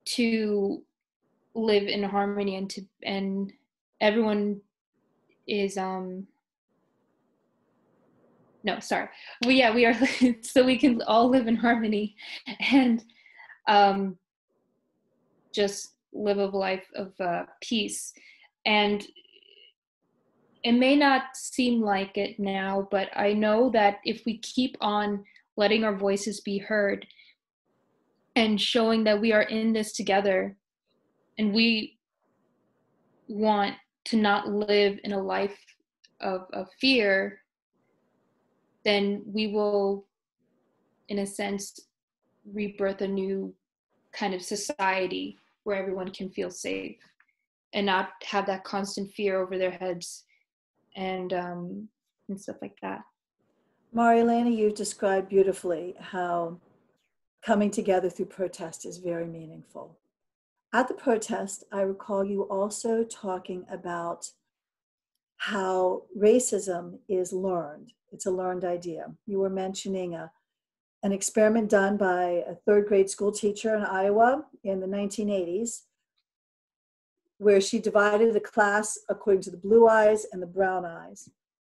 to live in harmony, and everyone is no, sorry. Well, yeah, we are so we can all live in harmony and just live a life of peace. And it may not seem like it now, but I know that if we keep on letting our voices be heard and showing that we are in this together, and we want to not live in a life of fear, then we will, in a sense, rebirth a new kind of society where everyone can feel safe and not have that constant fear over their heads and stuff like that. Marielena, you've described beautifully how coming together through protest is very meaningful. At the protest, I recall you also talking about how racism is learned. It's a learned idea. You were mentioning an experiment done by a third grade school teacher in Iowa in the 1980s, where she divided the class according to the blue eyes and the brown eyes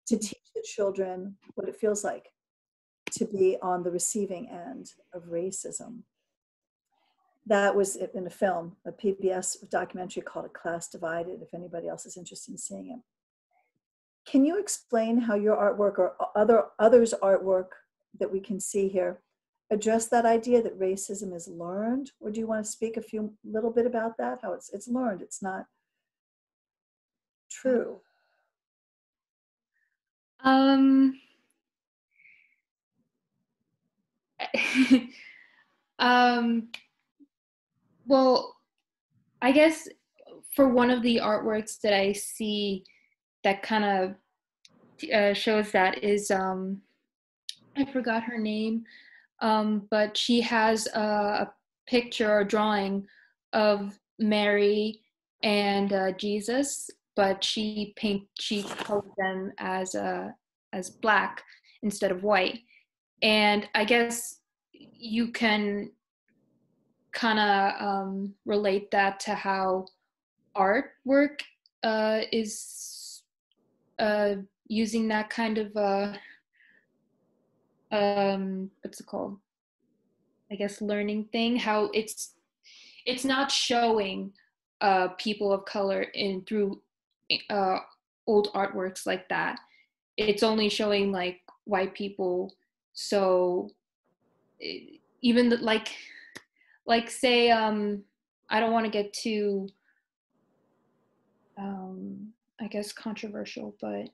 to teach the children what it feels like to be on the receiving end of racism. That was in a film, a PBS documentary called A Class Divided, if anybody else is interested in seeing it. Can you explain how your artwork or others' artwork that we can see here address that idea that racism is learned? Or do you want to speak a little bit about that? How it's learned, it's not true. Well, I guess for one of the artworks that I see that kind of shows that is I forgot her name, but she has a picture or drawing of Mary and Jesus, but she colored them as black instead of white. And I guess you can kind of relate that to how artwork is using that kind of what's it called? I guess learning thing. How it's not showing people of color in through old artworks like that. It's only showing like white people. So even like say I don't want to get too I guess controversial, but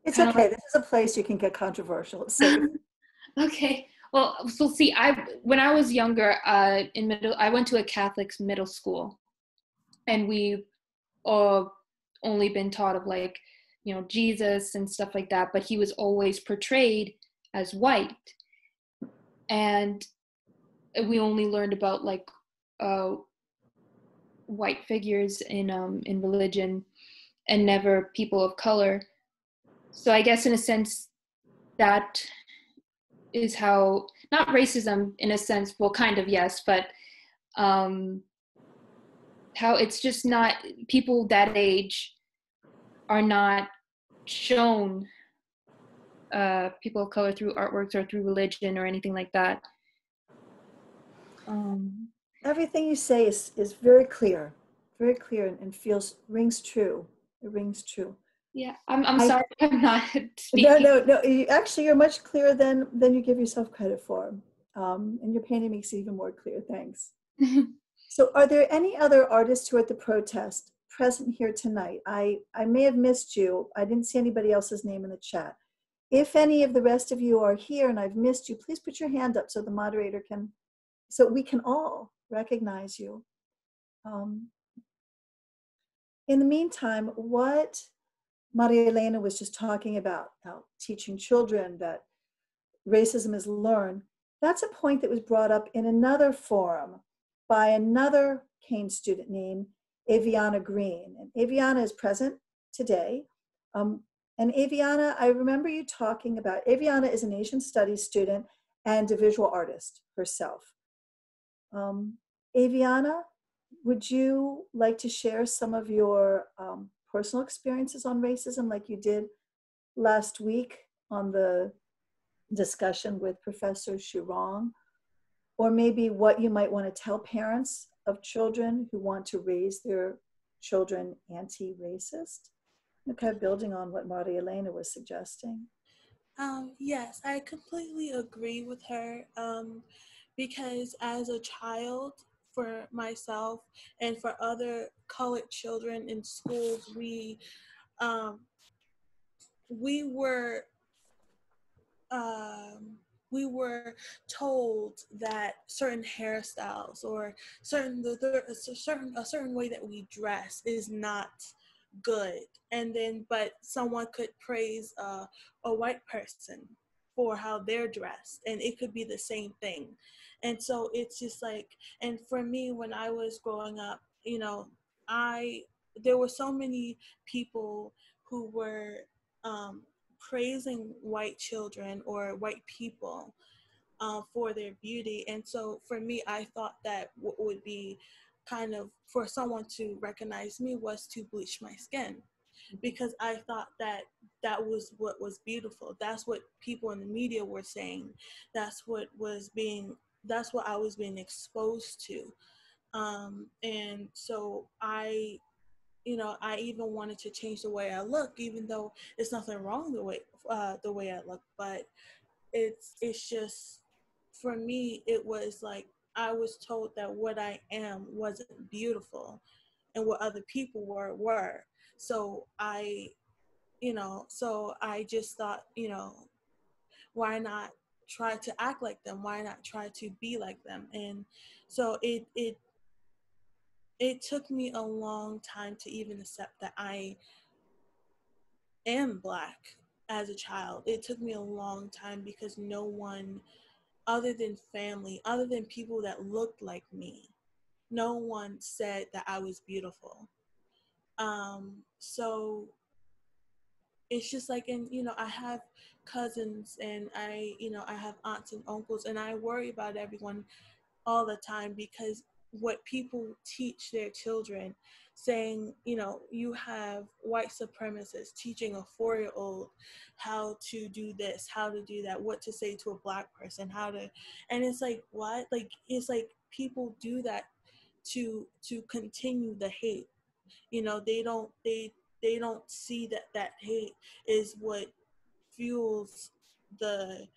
it's okay. This is a place you can get controversial. It's safe. Okay. Well, so see, when I was younger, I went to a Catholic middle school, and we only been taught of like, Jesus and stuff like that, but he was always portrayed as white, and we only learned about like white figures in religion, and never people of color. So I guess in a sense that is how, not racism in a sense, well kind of yes, but how it's just not, people that age are not shown people of color through artworks or through religion or anything like that. Everything you say is very clear and rings true. It rings true. Yeah, I'm sorry I'm not speaking. No. Actually, you're much clearer than you give yourself credit for. And your painting makes it even more clear. Thanks. So are there any other artists who are at the protest present here tonight? I may have missed you. I didn't see anybody else's name in the chat. If any of the rest of you are here and I've missed you, please put your hand up so the moderator can, so we can all recognize you. In the meantime, what Maria Elena was just talking about teaching children that racism is learned, that's a point that was brought up in another forum by another Kean student named Aviana Green. And Aviana is present today. And Aviana, I remember you talking about, Aviana is an Asian studies student and a visual artist herself. Aviana, would you like to share some of your personal experiences on racism like you did last week on the discussion with Professor Shirong? Or maybe what you might want to tell parents of children who want to raise their children anti-racist? Kind of building on what Maria Elena was suggesting. Yes, I completely agree with her because as a child, for myself and for other colored children in schools, we were we were told that certain hairstyles or a certain way that we dress is not good, and then but someone could praise a white person for how they're dressed, and it could be the same thing. And so it's just like, and for me, when I was growing up, I there were so many people who were praising white children or white people for their beauty. And so for me, I thought that what would be kind of for someone to recognize me was to bleach my skin, because I thought that that was what was beautiful. That's what people in the media were saying. That's what I was being exposed to. And so I even wanted to change the way I look, even though it's nothing wrong the way I look. But it's just, for me, it was like I was told that what I am wasn't beautiful, and what other people were. So I just thought, why not try to act like them? Why not try to be like them? And so it took me a long time to even accept that I am Black as a child. It took me a long time because no one other than family, other than people that looked like me, no one said that I was beautiful. So it's just like, and I have cousins, and I have aunts and uncles, and I worry about everyone all the time, because what people teach their children, saying, you have white supremacists teaching a 4-year-old how to do this, how to do that, what to say to a Black person, and it's like, what? Like, it's like people do that to continue the hate. They don't see that hate is what fuels the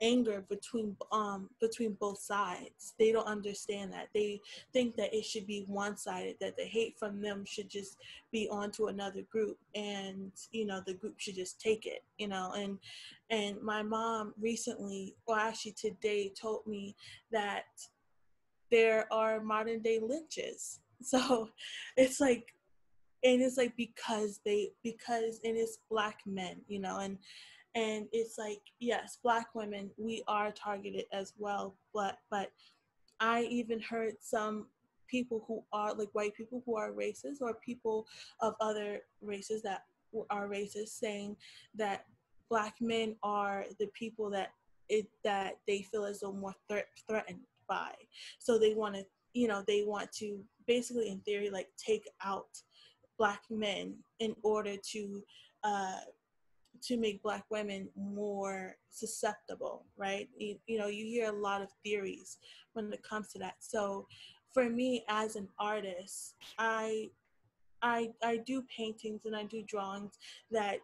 anger between both sides. They don't understand that. They think that it should be one-sided, that the hate from them should just be onto another group, and the group should just take it. And my mom recently, or actually today, told me that there are modern day lynches. So it's like, and it's like, because and it's Black men, and it's like, yes, Black women, we are targeted as well, but I even heard some people who are like white people who are racist, or people of other races that are racist, saying that Black men are the people that they feel as though more threatened by. So they want to basically, in theory, like take out Black men in order to make Black women more susceptible, right? You hear a lot of theories when it comes to that. So for me as an artist, I do paintings and I do drawings that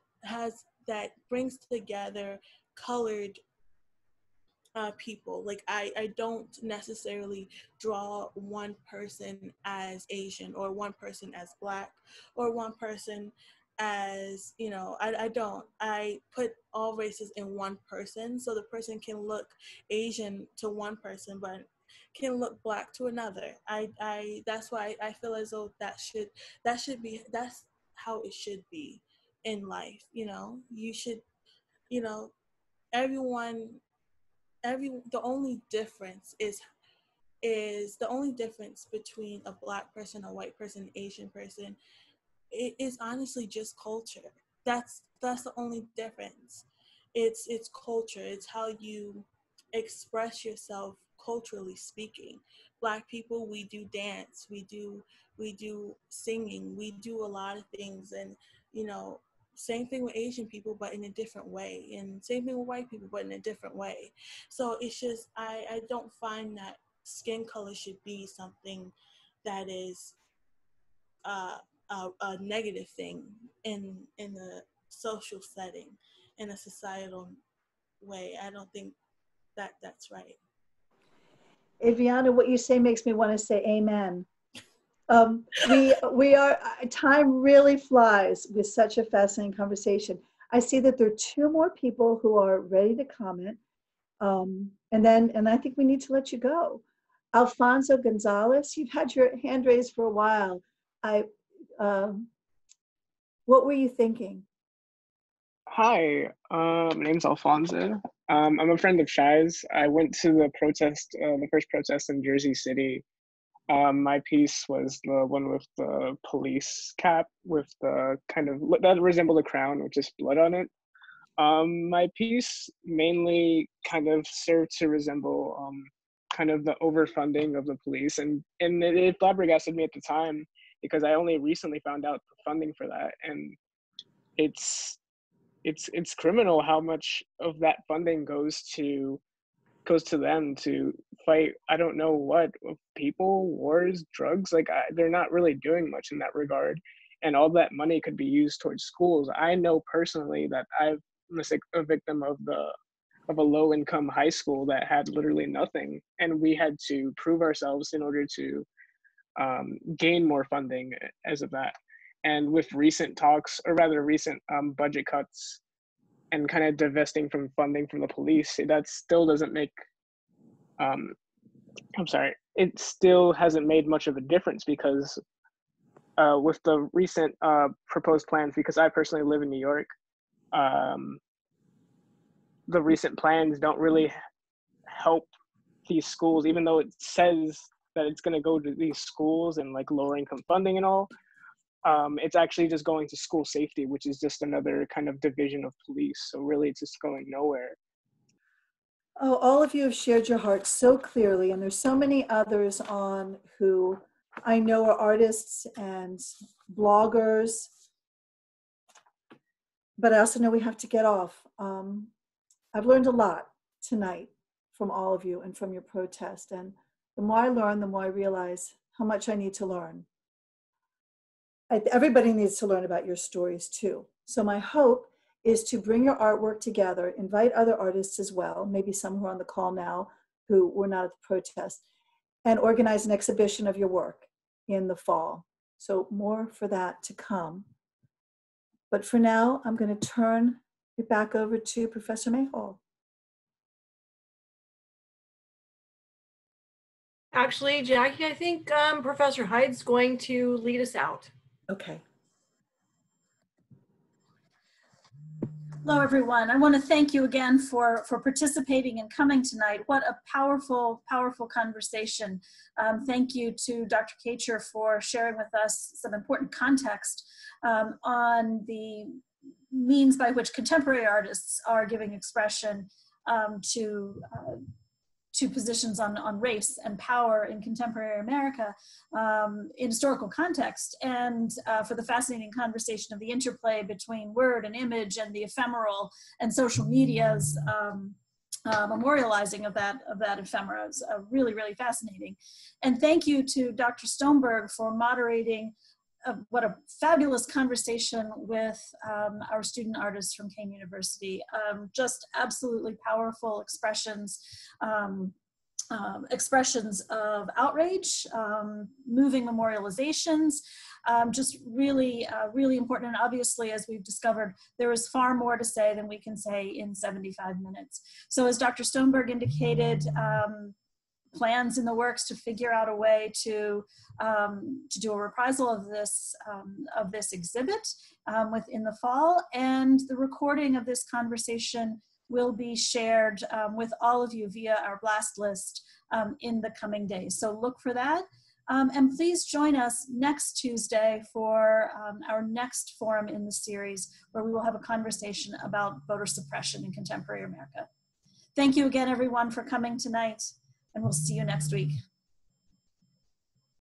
brings together colored people. Like I don't necessarily draw one person as Asian or one person as Black or one person as, you know, I don't. I put all races in one person, so the person can look Asian to one person, but can look Black to another. I that's why I feel as though that's how it should be in life. You know, you should, you know, everyone the only difference is the only difference between a Black person, a white person, an Asian person, it is honestly just culture. That's the only difference. It's culture. It's how you express yourself culturally speaking. Black people, we do dance, we do singing, we do a lot of things, and you know, same thing with Asian people, but in a different way, and same thing with white people, but in a different way. So it's just I don't find that skin color should be something that is uh, a negative thing in a social setting, in a societal way. I don't think that that's right. Adriana, what you say makes me want to say amen. We are, time really flies with such a fascinating conversation. I see that there are two more people who are ready to comment. And I think we need to let you go. Alfonso Gonzalez, you've had your hand raised for a while. What were you thinking? Hi, my name's Alfonso. I'm a friend of Shai's. I went to the protest, the first protest in Jersey City. My piece was the one with the police cap with the kind of that resembled a crown with just blood on it. My piece mainly kind of served to resemble kind of the overfunding of the police, and it flabbergasted me at the time because I only recently found out the funding for that, and it's criminal how much of that funding goes to them to fight I don't know what people, wars, drugs. Like they're not really doing much in that regard, and all that money could be used towards schools. I know personally that I'm a victim of a low income high school that had literally nothing, and we had to prove ourselves in order to gain more funding as of that. And with recent talks, or rather recent budget cuts and kind of divesting from funding from the police, that still doesn't make, it still hasn't made much of a difference because with the recent proposed plans, because I personally live in New York, the recent plans don't really help these schools, even though it says that it's going to go to these schools and like lower income funding and all. It's actually just going to school safety, which is just another kind of division of police. So really it's just going nowhere. Oh, all of you have shared your hearts so clearly, and there's so many others on who I know are artists and bloggers, but I also know we have to get off. I've learned a lot tonight from all of you and from your protest, and the more I learn, the more I realize how much I need to learn. Everybody needs to learn about your stories too. So my hope is to bring your artwork together, invite other artists as well, maybe some who are on the call now who were not at the protest, and organize an exhibition of your work in the fall. So more for that to come. But for now, I'm going to turn it back over to Professor Mayhall. Actually, Jackie, I think Professor Hyde's going to lead us out. Okay. Hello, everyone. I want to thank you again for participating and coming tonight. What a powerful, powerful conversation. Thank you to Dr. Kacher for sharing with us some important context on the means by which contemporary artists are giving expression to positions on race and power in contemporary America in historical context, and for the fascinating conversation of the interplay between word and image and the ephemeral and social media's memorializing of that ephemera. Is really, really fascinating. And thank you to Dr. Stoneberg for moderating what a fabulous conversation with our student artists from Kean University. Just absolutely powerful expressions, expressions of outrage, moving memorializations, just really, really important. And obviously, as we've discovered, there is far more to say than we can say in 75 minutes. So as Dr. Stoneberg indicated, plans in the works to figure out a way to do a reprisal of this exhibit within the fall, and the recording of this conversation will be shared with all of you via our blast list in the coming days. So look for that. And please join us next Tuesday for our next forum in the series, where we will have a conversation about voter suppression in contemporary America. Thank you again, everyone, for coming tonight, and we'll see you next week.